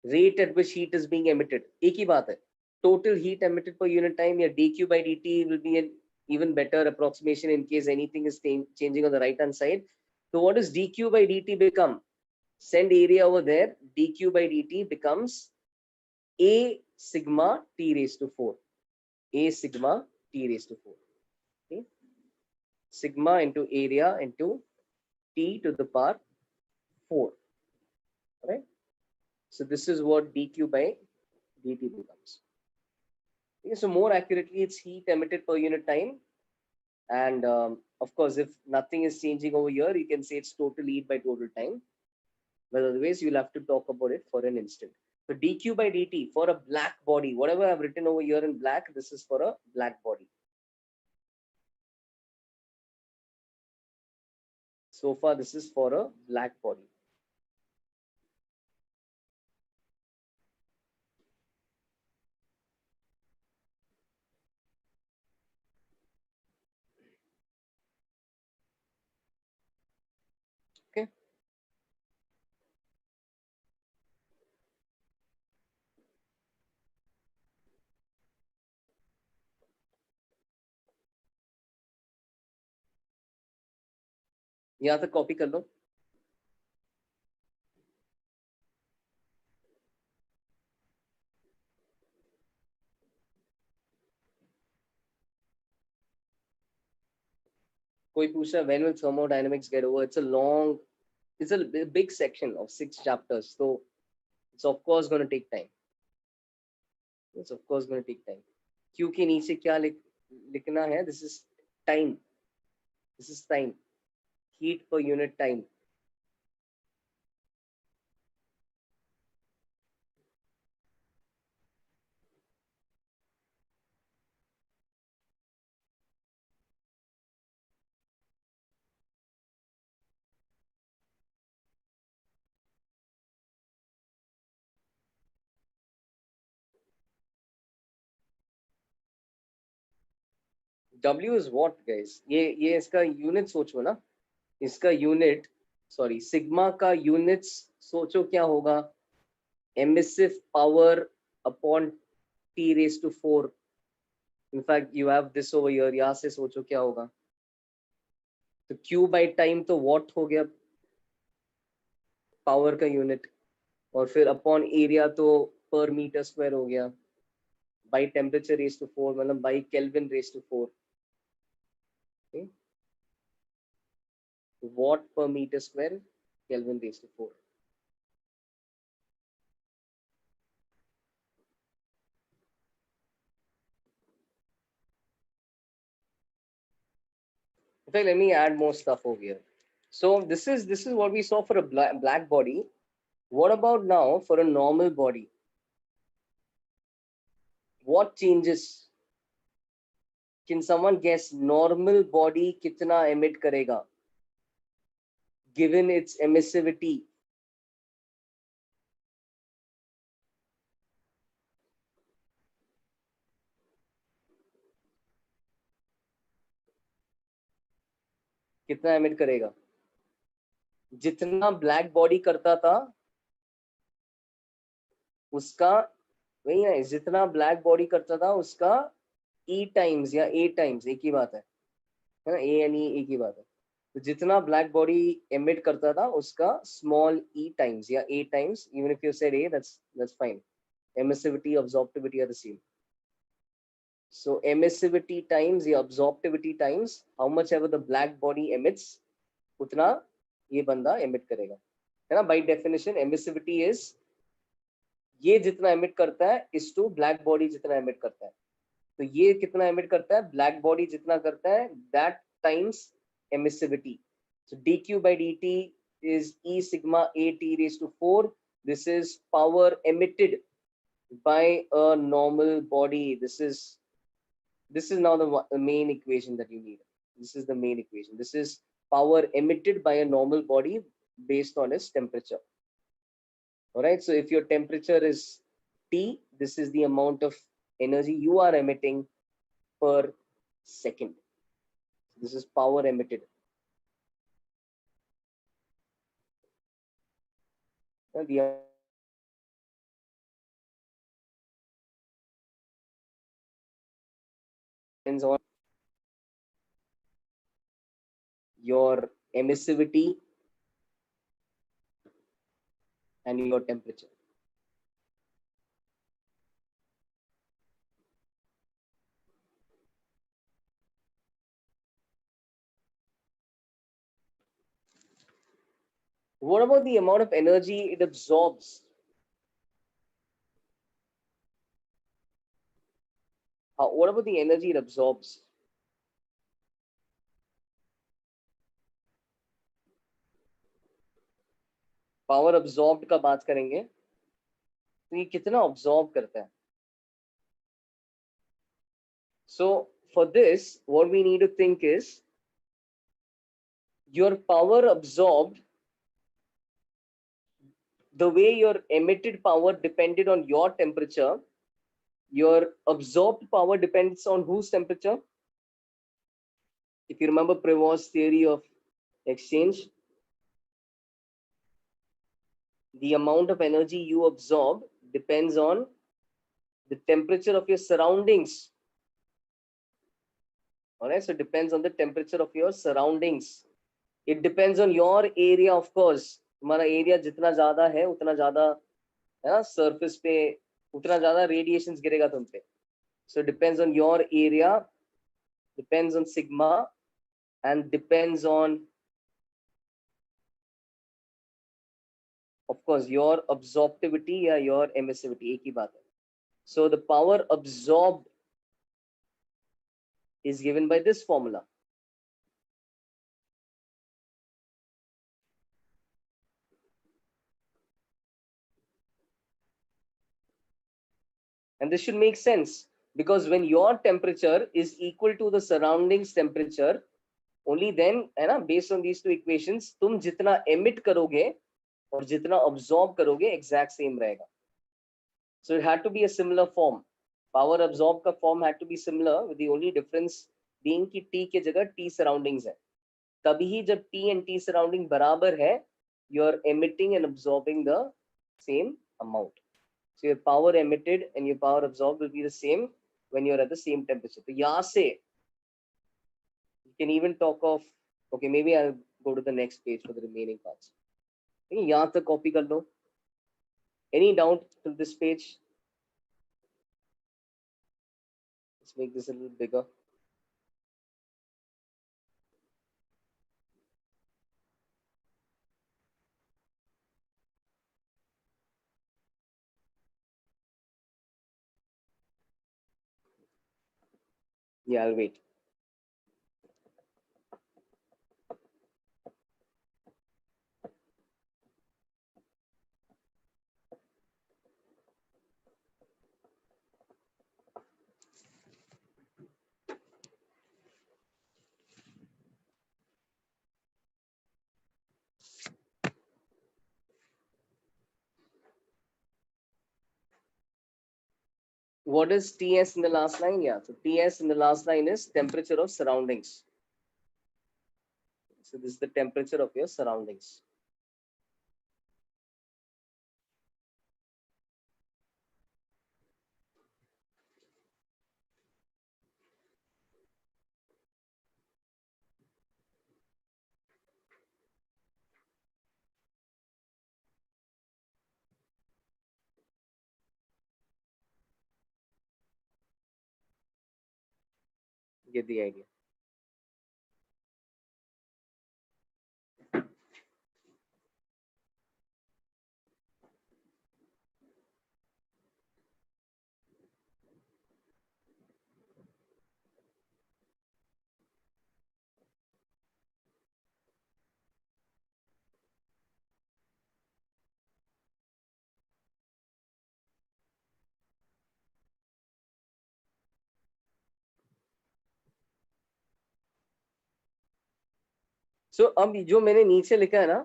Rate at which heat is being emitted. एक ही बात है. Total heat emitted per unit time, या dq by dt will be an even better approximation in case anything is changing on the right hand side. So what does dq by dt become? Send area over there. dq by dt becomes a sigma T raised to 4. A sigma T raised to 4. Okay? Sigma into area into T to the power 4. Right? So this is what dq by dt becomes. Okay, so more accurately, it's heat emitted per unit time. And of course, if nothing is changing over here, you can say it's total heat by total time. But otherwise, you'll have to talk about it for an instant. So dq by dt for a black body, whatever I've written over here in black, this is for a black body. So far, this is for a black body. Okay. यहाँ तक copy कर लो. कोई पूछ रहा, when will thermodynamics get over? It's a big section of 6 chapters, so it's of course going to take time. It's of course going to take time. Q के नीचे क्या लिखना है? This is time. This is time. Heat per unit time. W is what, guys? ये इसका unit सोचो ना. इसका यूनिट, सॉरी, सिग्मा का यूनिट्स सोचो क्या होगा? emissive power upon T raised to 4. In fact, you have this over here. यहाँ से सोचो क्या होगा? तो Q by time तो watt हो गया पावर का यूनिट, और फिर अपॉन एरिया तो पर मीटर स्क्वायर हो गया, बाई टेम्परेचर रेज टू 4 मतलब by kelvin raise to 4. watt per meter square Kelvin raised to 4. In fact, let me add more stuff over here. So this is what we saw for a black body. What about now for a normal body? What changes? Can someone guess normal body kitna emit karega given its emissivity? कितना emit करेगा? जितना black body करता था उसका वही है, जितना black body करता था उसका ई टाइम्स या ए टाइम्स एक ही बात है ना, ए एन ई एक ही बात है। तो जितना ब्लैक बॉडी एमिट करता था उसका स्मॉल ई टाइम्स या a times, even if you said a, that's fine. Emissivity, absorptivity are the same. So emissivity times या absorptivity times how much ever the black body emits, उतना ये बंदा emit करेगा, है ना। by definition emissivity is ये जितना emit करता है is to black body जितना emit करता है। तो ये कितना emit करता है, black body जितना करता है, that times emissivity. So dq by dt is E sigma A T raised to 4. This is power emitted by a normal body. This is now the main equation that you need. This is the main equation. This is power emitted by a normal body based on its temperature. All right. So if your temperature is T, this is the amount of energy you are emitting per second. This is power emitted. The depends on your emissivity and your temperature. What about the amount of energy it absorbs? What about the energy it absorbs? Power absorbed का बात करेंगे तो ये कितना absorb करता है। So for this what we need to think is your power absorbed, the way your emitted power depended on your temperature, your absorbed power depends on whose temperature? If you remember Prevost's theory of exchange, the amount of energy you absorb depends on the temperature of your surroundings. All right, so it depends on the temperature of your surroundings. It depends on your area, of course. तुम्हारा area जितना ज्यादा है उतना ज्यादा है ना surface पे उतना ज्यादा रेडिएशंस गिरेगा तुम पे. So it depends on your area, depends on sigma, and depends on, of course, your absorptivity या your emissivity. एक ही बात है. So the power absorbed is given by this formula. And this should make sense because when your temperature is equal to the surroundings temperature, only then है ना, based on these two equations तुम जितना emit करोगे और जितना absorb करोगे exact same रहेगा. So it had to be a similar form. Power absorb का form had to be similar with the only difference being कि T के जगह T surroundings है. तभी ही जब T and T surrounding बराबर है, you're emitting and absorbing the same amount. So your power emitted and your power absorbed will be the same when you're at the same temperature. So यहाँ से you can even talk of, okay, maybe I'll go to the next page for the remaining parts. यहाँ तक copy कर लो. Any doubt till this page? Let's make this a little bigger. Yeah, I'll wait. what is Ts in the last line? Yeah, so Ts in the last line is temperature of surroundings. So this is the temperature of your surroundings. Get the idea. So अब जो मैंने नीचे लिखा है ना,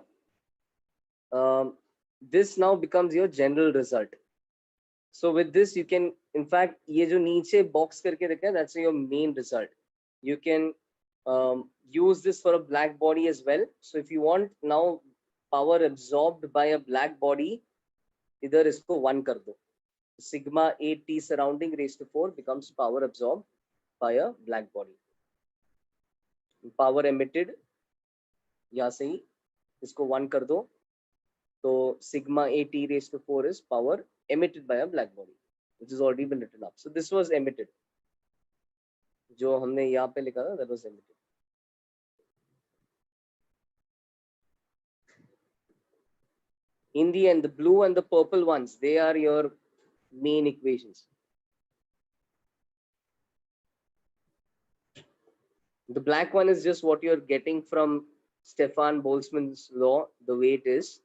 this now becomes your general result. So with this you can, in fact, ये जो नीचे box करके रखा है, that's your main result. You can use this for a black body as well. So if you want now power absorbed by a black body, इधर इसको 1 कर दो. Sigma 8T surrounding raised to 4 becomes power absorbed by a black body. Power emitted, यहाँ से ही इसको 1 कर दो, तो sigma 8T raised to 4 is power emitted by a black body, which has already been written up. So this was emitted. जो हमने यहाँ पे लिखा था, that was emitted. In the end, the blue and the purple ones, they are your main equations. The black one is just what you're getting from Stefan Boltzmann's law, the way it is.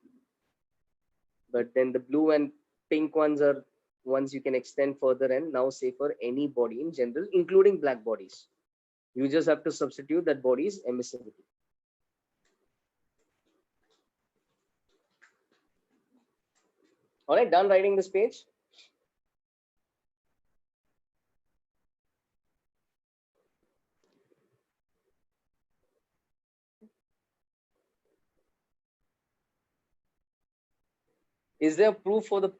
But then the blue and pink ones are ones you can extend further and now say for any body in general, including black bodies. You just have to substitute that body's emissivity. All right, done writing this page. Is there proof for the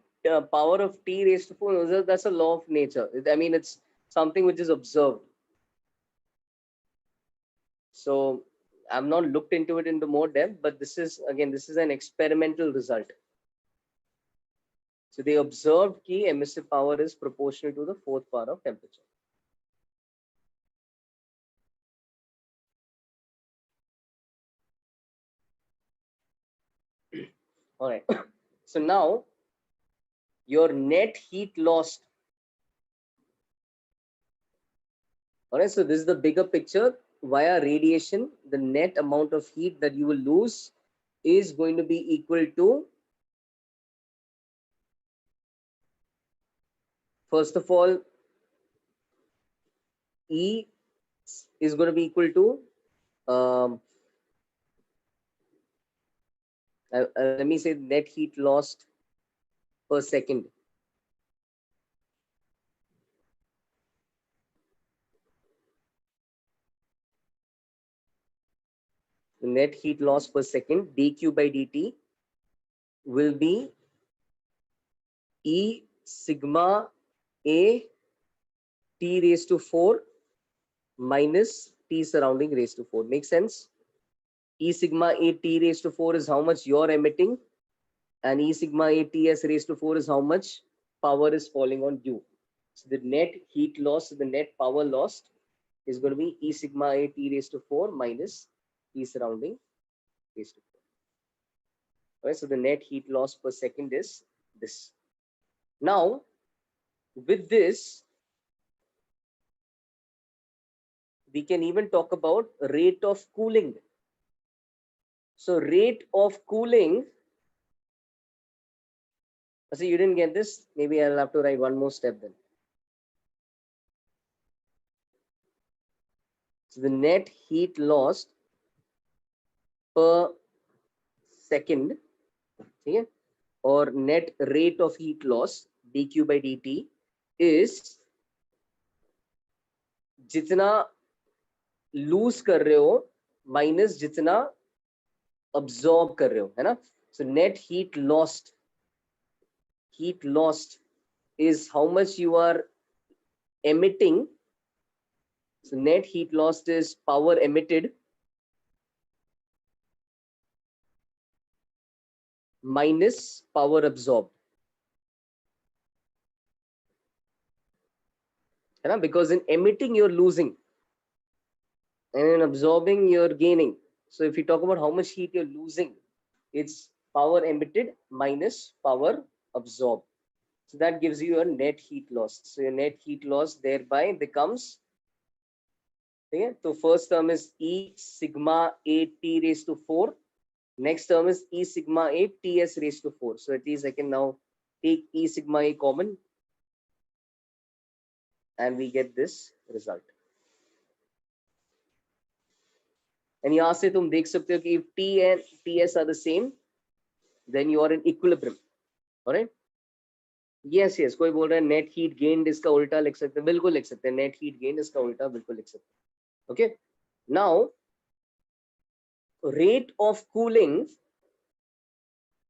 power of T raised to 4? That's a law of nature. I mean, it's something which is observed. So I've not looked into it into more depth, but this is, again, this is an experimental result. So they observed key emissive power is proportional to the 4th power of temperature. All right. So now your net heat lost. All right. So this is the bigger picture. Via radiation, the net amount of heat that you will lose is going to be equal to, first of all, E is going to be equal to, let me say net heat lost per second. The net heat loss per second, dq by dt, will be E sigma A T raised to 4 minus T surrounding raised to 4. Makes sense? E sigma A T raised to 4 is how much you're emitting, and E sigma A Ts raised to 4 is how much power is falling on you. So the net heat loss, the net power lost, is going to be E sigma A T raised to 4 minus T surrounding raised to 4. All right, so the net heat loss per second is this. Now, with this, we can even talk about rate of cooling. So rate of cooling, so you didn't get this, maybe I'll have to write one more step then. So the net heat lost per second, okay, or net rate of heat loss dq by dt is जितना loose कर रहे हो minus जितना absorb कर रहे हो, है ना. So net heat lost is how much you are emitting. So net heat lost is power emitted minus power absorbed, है ना, because in emitting you're losing and in absorbing you're gaining. So if you talk about how much heat you're losing, it's power emitted minus power absorbed. So that gives you a net heat loss. So your net heat loss thereby becomes, okay, so first term is E sigma A T raised to 4. Next term is E sigma A Ts raised to 4. So at least I can now take E sigma A common and we get this result. And यहाँ से तुम देख सकते हो कि if T and Ts are the same, then you are in equilibrium. Alright? Yes, yes. कोई बोल रहा है net heat gained इसका उल्टा लिख सकते हैं, बिल्कुल लिख सकते हैं. Net heat gained इसका उल्टा बिल्कुल लिख सकते हैं. Okay? Now, rate of cooling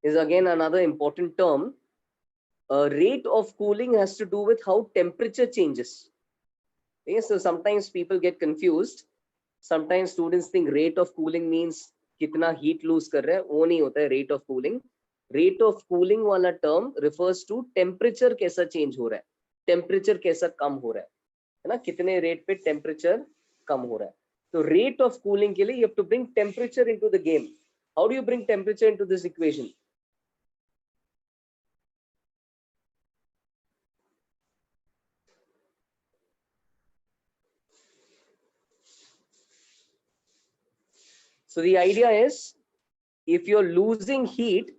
is again another important term. Rate of cooling has to do with how temperature changes. Okay? So sometimes people get confused. Sometimes students think rate of cooling means कितना heat lose कर रहा है, वो नहीं होता है rate of cooling. Rate of cooling वाला term refers to temperature कैसा change हो रहा है, temperature कैसा कम हो रहा है ना, कितने rate पे temperature कम हो रहा है. तो rate of cooling के लिए you have to bring temperature into the game. How do you bring temperature into this equation? So the idea is, if you're losing heat,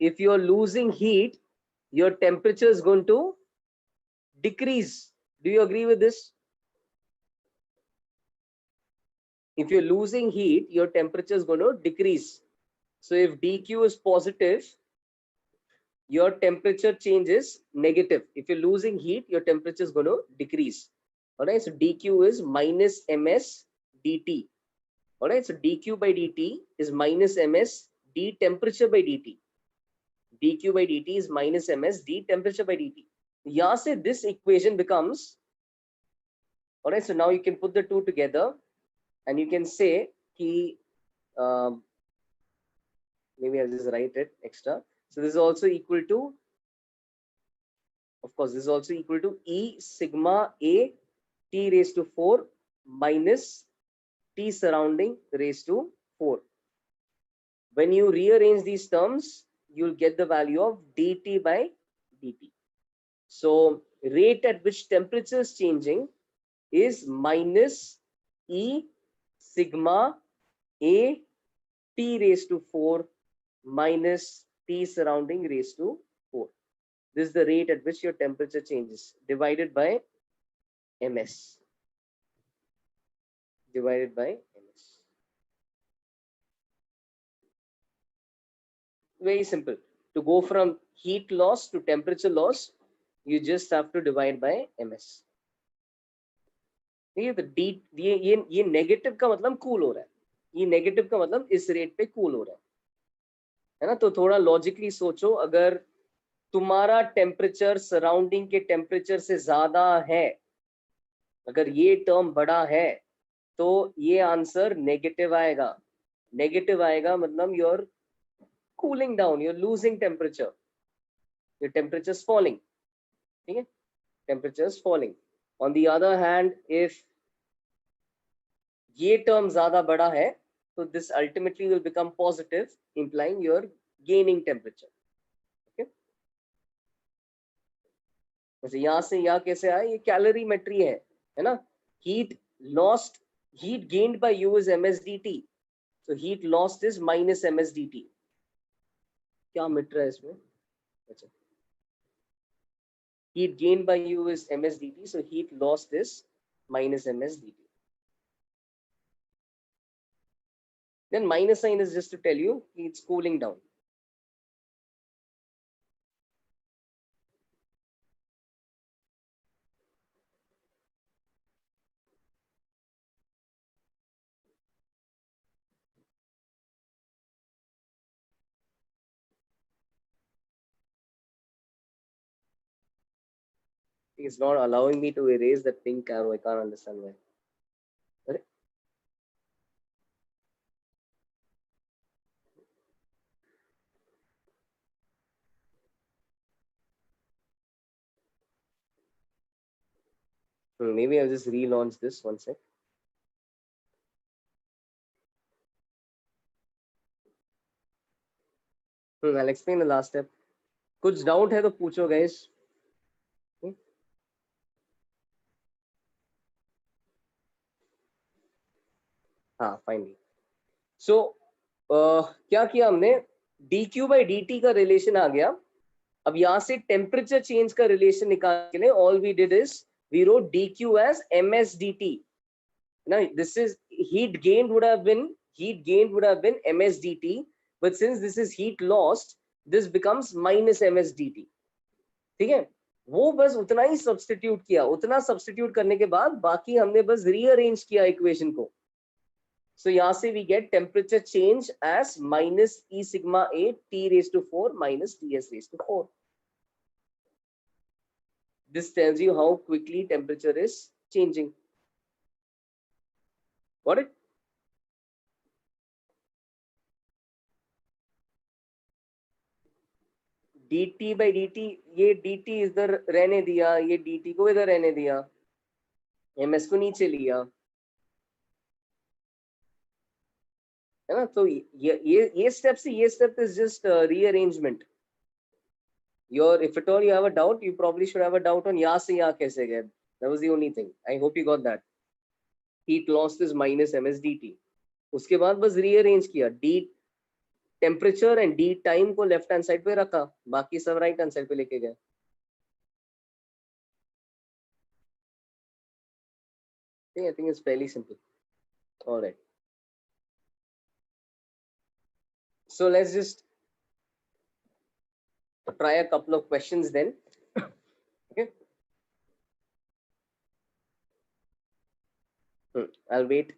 your temperature is going to decrease. Do you agree with this? If you're losing heat, your temperature is going to decrease. So if dq is positive, your temperature change is negative. If you're losing heat, your temperature is going to decrease. All right, so dq is minus ms dt. All right, so dq by dt is minus ms d temperature by dt. dq by dt is minus ms d temperature by dt. यहाँ से this equation becomes, all right, so now you can put the two together and you can say कि maybe I'll just write it extra. So this is also equal to, of course, this is also equal to E sigma A T raised to 4 minus T surrounding raised to 4. When you rearrange these terms, you'll get the value of dt by dt. So rate at which temperature is changing is minus E sigma A T raised to 4 minus T surrounding raised to 4. This is the rate at which your temperature changes, divided by ms. Divided by ms. Very simple. To go from heat loss to temperature loss, you just have to divide by ms. ये negative का मतलब cool हो रहा है, ये negative का मतलब इस रेट पे कूल हो रहा है ना. तो थोड़ा लॉजिकली सोचो, अगर तुम्हारा टेम्परेचर सराउंडिंग के टेम्परेचर से ज्यादा है, अगर ये टर्म बड़ा है, तो ये आंसर नेगेटिव आएगा. नेगेटिव आएगा मतलब you're cooling down, you're losing temperature, your temperature is falling. ठीक है, temperature is falling. On the other hand, if ये टर्म ज्यादा बड़ा है, तो this ultimately will become positive, implying you're gaining temperature. Okay? वैसे यहाँ से यहाँ कैसे आया, ये कैलोरीमेट्री है ना. Heat lost, heat gained by U is MSDT. So heat lost is minus MSDT. क्या मिट रहा है इसमें? अच्छा. Heat gained by U is MSDT. So heat lost is minus MSDT. Then minus sign is just to tell you it's cooling down. It's not allowing me to erase that pink arrow. I can't understand why. Maybe I'll just relaunch this one sec. I'll explain the last step. कुछ doubt है तो पूछो guys. हाँ finally. सो क्या किया हमने, dq by dt का relation आ गया. अब यहाँ से टेम्परेचर चेंज का रिलेशन निकालने के लिए all we did is we wrote dq as ms dt. Now this is heat gained would have been ms dt, but since this is heat lost, this becomes minus ms dt. ठीक है, वो बस उतना ही substitute किया. उतना substitute करने के बाद बाकी हमने बस रीअरेंज किया इक्वेशन को. So यहाँ से we get temperature change as minus E sigma A T raised to 4 minus Ts raised to 4. This tells you how quickly temperature is changing. Got it? dt by dt, ये dt इधर रहने दिया, ये dt को इधर रहने दिया, ms को नीचे लिया, है ना. तो ये स्टेप से ये step is just rearrangement. Your, if at all you have a doubt, you probably should have a doubt on यहाँ से यहाँ कैसे गए. That was the only thing. I hope you got that. Heat loss is minus ms dt. उसके बाद बस rearrange किया. d temperature and d time को लेफ्ट हैंड साइड पे रखा, बाकी सब राइट हैंड साइड पे लेके गए. I think it's fairly simple. All right. So let's just try a couple of questions then. Okay. I'll wait.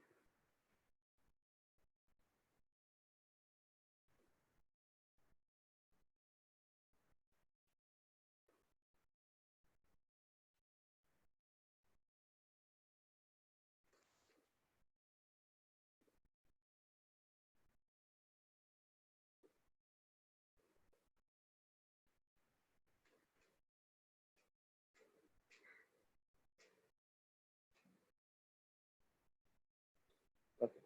Okay.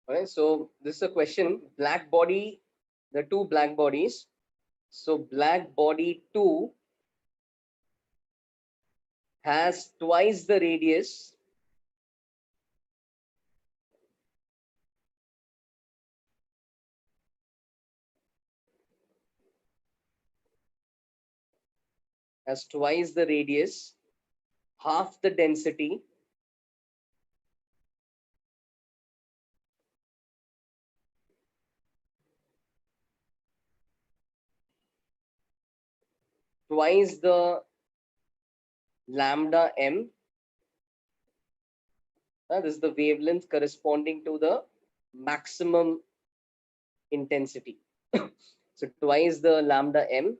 All right. So this is a question. Black body, the two black bodies. So black body 2 has twice the radius half the density, twice the lambda m. This is the wavelength corresponding to the maximum intensity. So twice the lambda m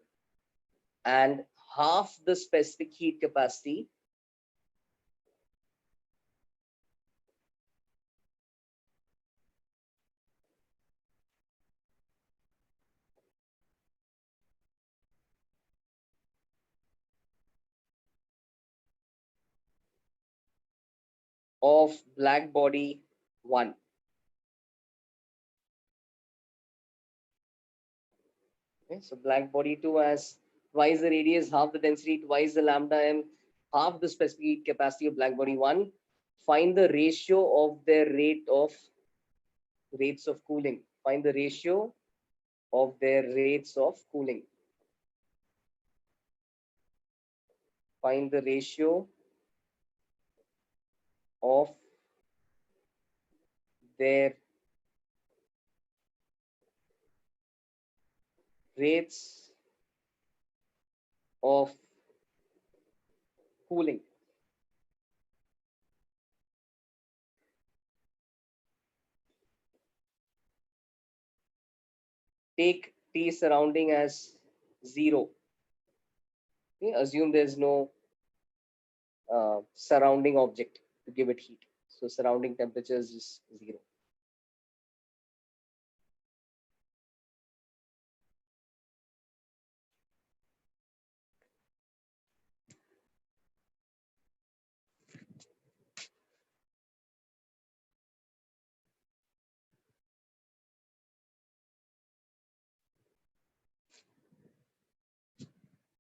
and half the specific heat capacity of black body 1. Okay, so black body 2 has twice the radius, half the density, twice the lambda m, half the specific heat capacity of black body 1. Find the ratio of their rates of cooling. Find the ratio of their rates of cooling. Find the ratio of their rates of cooling. take T surrounding as 0. Okay? Assume there's no surrounding object to give it heat. So surrounding temperature is just 0.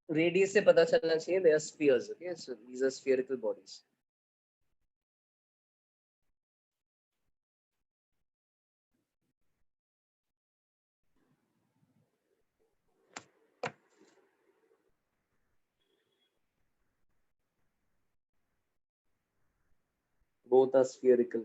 Radius से पता चलना चाहिए they are spheres. Okay, so these are spherical bodies. Both are spherical.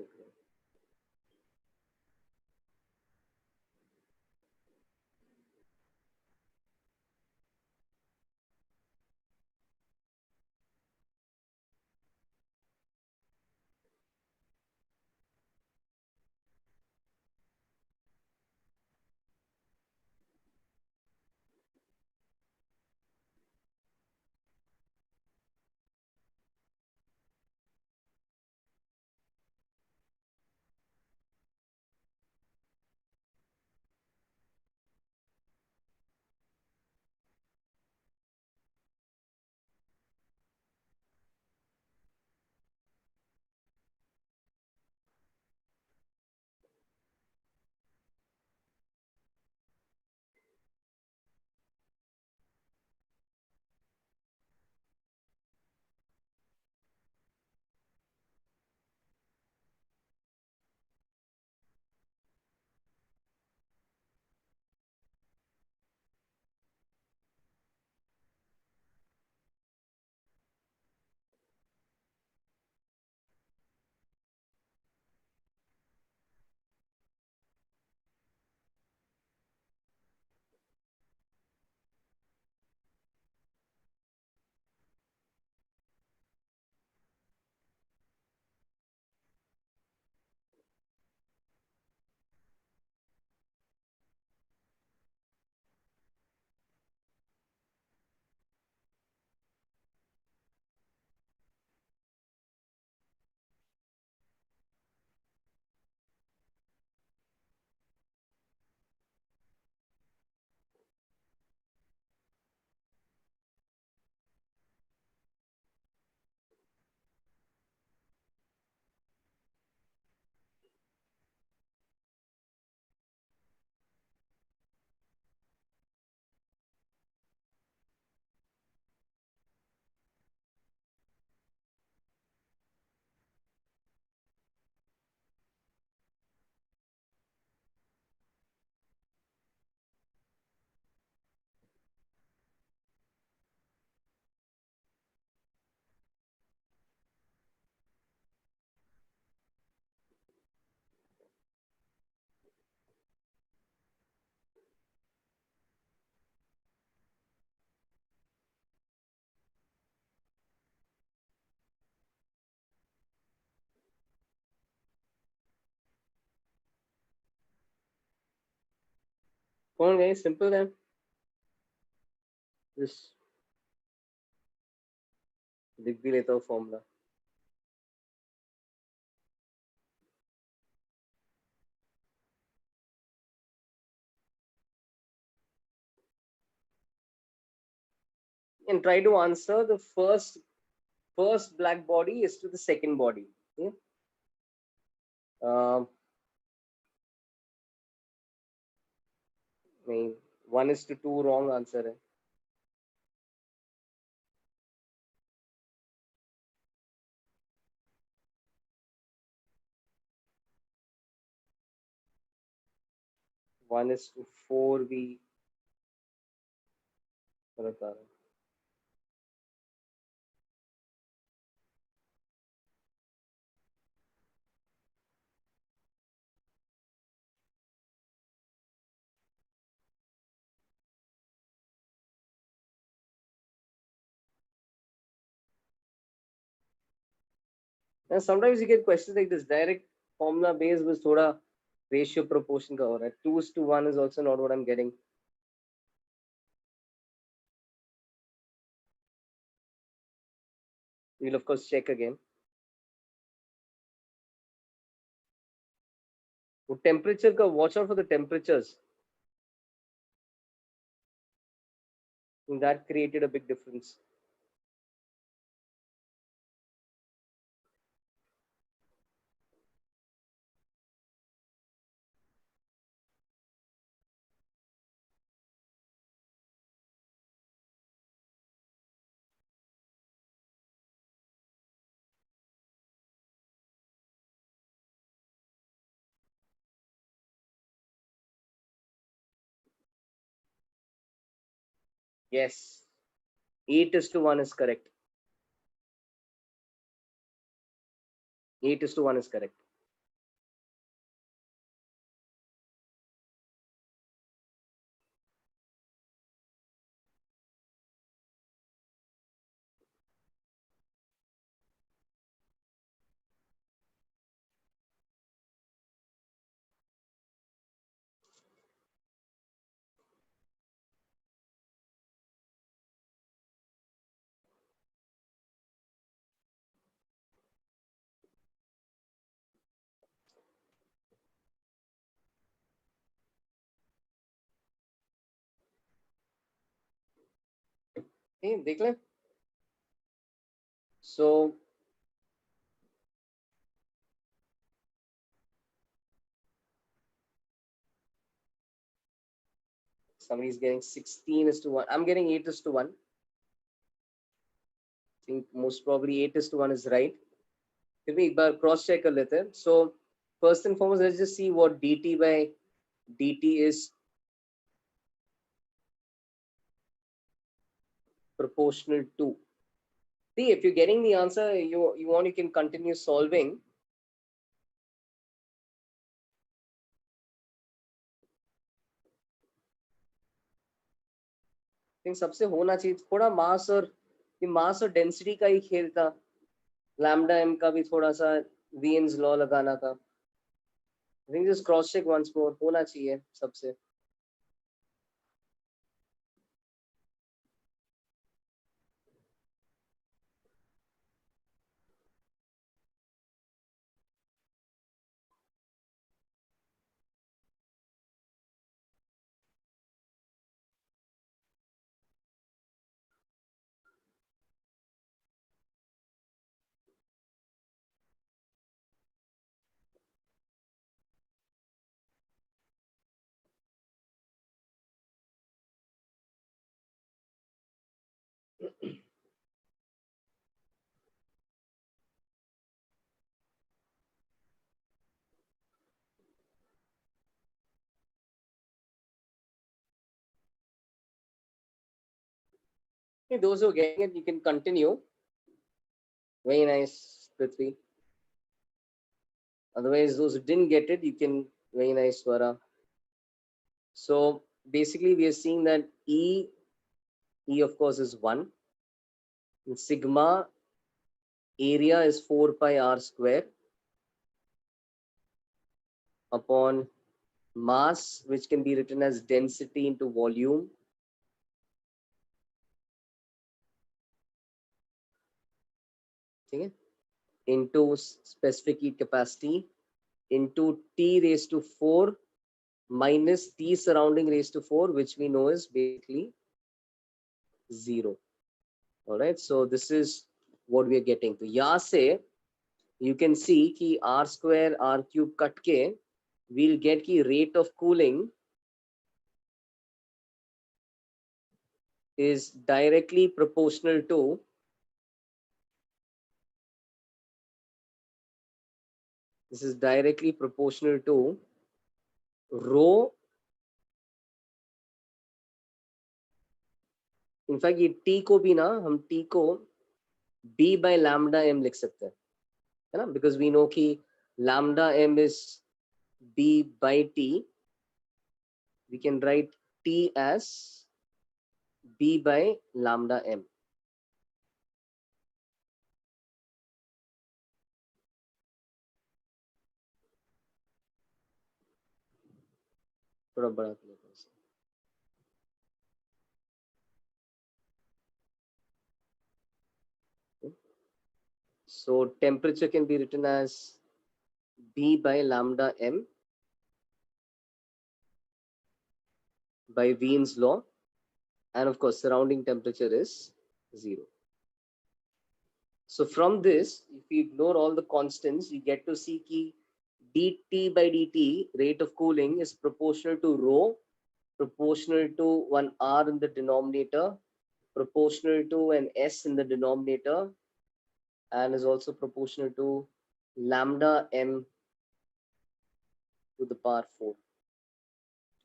कौन गए simple है just लिख भी लेता हूँ formula and try to answer the first black body is to the second body. Okay? नहीं 1:2 wrong answer है. One is to 4 भी गलत आ रहा है. Now sometimes you get questions like this direct formula based was थोड़ा ratio proportion का हो रहा है. 2:1 is also not what I'm getting. We'll of course check again. Temperature ka, watch out for the temperatures. That created a big difference. Yes, 8:1 is correct. 8:1 is correct. Hey, देख ले. So somebody's getting 16:1. I'm getting 8:1. I think most probably 8:1 is right. फिर भी एक बार cross check कर लेते हैं. So first and foremost, let's just see what dt by dt is proportional to. See, if you're getting the answer you want, you can continue solving. I think सबसे होना चाहिए थोड़ा मास और डेंसिटी का ही खेल था. लैम्डा एम का भी थोड़ा सा वीएन्स लॉ लगाना था. I think just cross check once more. होना चाहिए सबसे. Okay, those who are getting it, you can continue. Very nice, Prithvi. Otherwise, those who didn't get it, you can. Very nice, Swara. So basically, we are seeing that E of course is 1. And sigma area is 4 pi r square upon mass, which can be written as density into volume, okay, into specific heat capacity into T raised to 4 minus T surrounding raised to 4, which we know is basically 0. All right, so this is what we are getting. So यहाँ से you can see कि r square r cube cut के we'll get ki rate of cooling is directly proportional to rho. In fact ये t को भी ना हम t को b by lambda m लिख सकते हैं, है ना, because we know कि lambda m is b by t. We can write t as b by lambda m. थोड़ा बड़ा कर लेते हैं इसे। So temperature can be written as B by lambda m by Wien's law, and of course surrounding temperature is 0. So from this, if we ignore all the constants, we get to see कि dt by dt, rate of cooling, is proportional to rho, proportional to 1 r in the denominator, proportional to an s in the denominator, and is also proportional to lambda m to the power 4.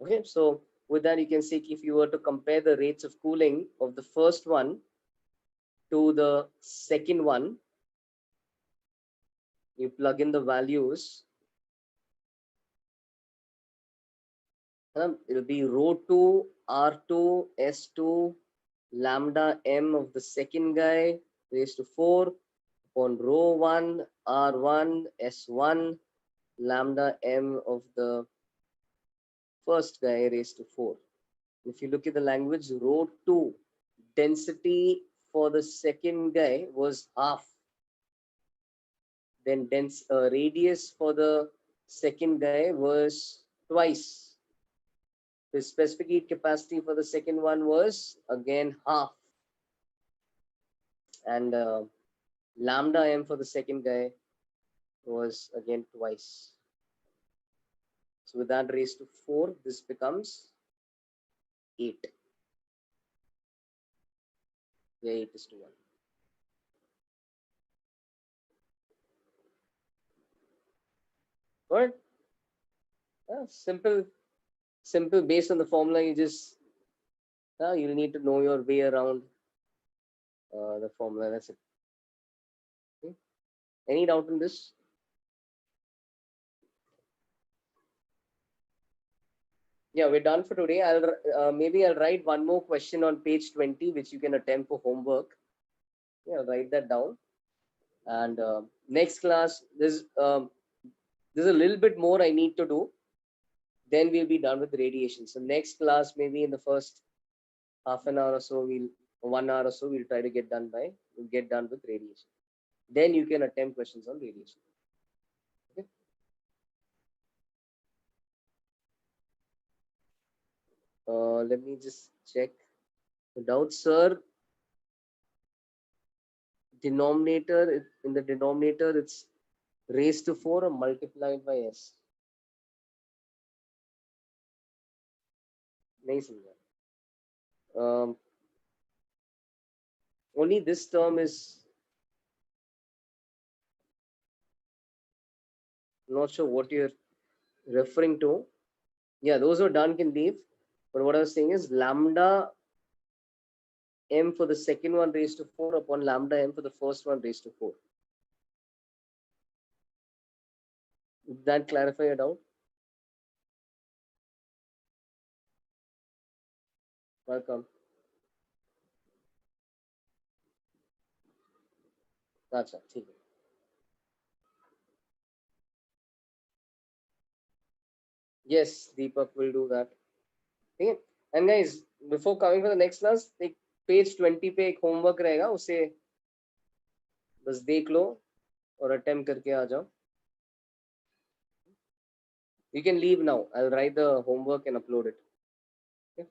Okay, so with that, you can see if you were to compare the rates of cooling of the first one to the second one, you plug in the values, it'll be rho2, R2, S2, lambda m of the second guy raised to 4 upon rho1, R1, S1, lambda m of the first guy raised to 4. If you look at the language, rho2 density for the second guy was half. Then radius for the second guy was twice. The specific heat capacity for the second one was again half. And lambda m for the second guy was again twice. So with that raised to 4, this becomes 8. Yeah, 8:1. All right. Simple. Based on the formula, you'll need to know your way around the formula. That's it. Okay. Any doubt in this? Yeah, we're done for today. Maybe I'll write one more question on page 20, which you can attempt for homework. Yeah, I'll write that down. And next class, there's a little bit more I need to do. Then we'll be done with radiation. So next class, maybe in the first half an hour or so, 1 hour or so, we'll try to get done with radiation. Then you can attempt questions on radiation. Okay. Let me just check. Without sir, denominator, in the denominator, it's raised to 4 or multiplied by s. नहीं समझा. Only this term is, not sure what you're referring to. Yeah, those who are done can leave. But what I was saying is lambda m for the second one raised to 4 upon lambda m for the first one raised to 4. Did that clarify your doubt? Welcome. अच्छा ठीक है. Yes, Deepak will do that. ठीक है. And guys, before coming for the next class, एक page 20 पे एक homework रहेगा, उसे बस देख लो और attempt करके आ जाओ. You can leave now. I'll write the homework and upload it. Okay.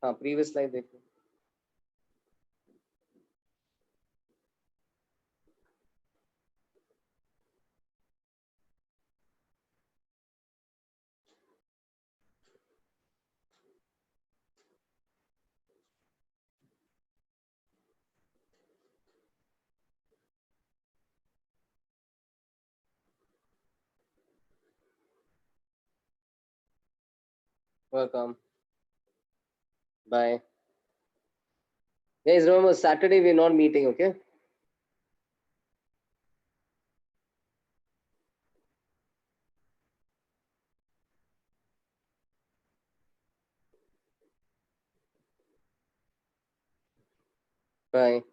हाँ, previous slide देख लो. Welcome. Bye. Guys, remember Saturday we're not meeting, okay? Bye.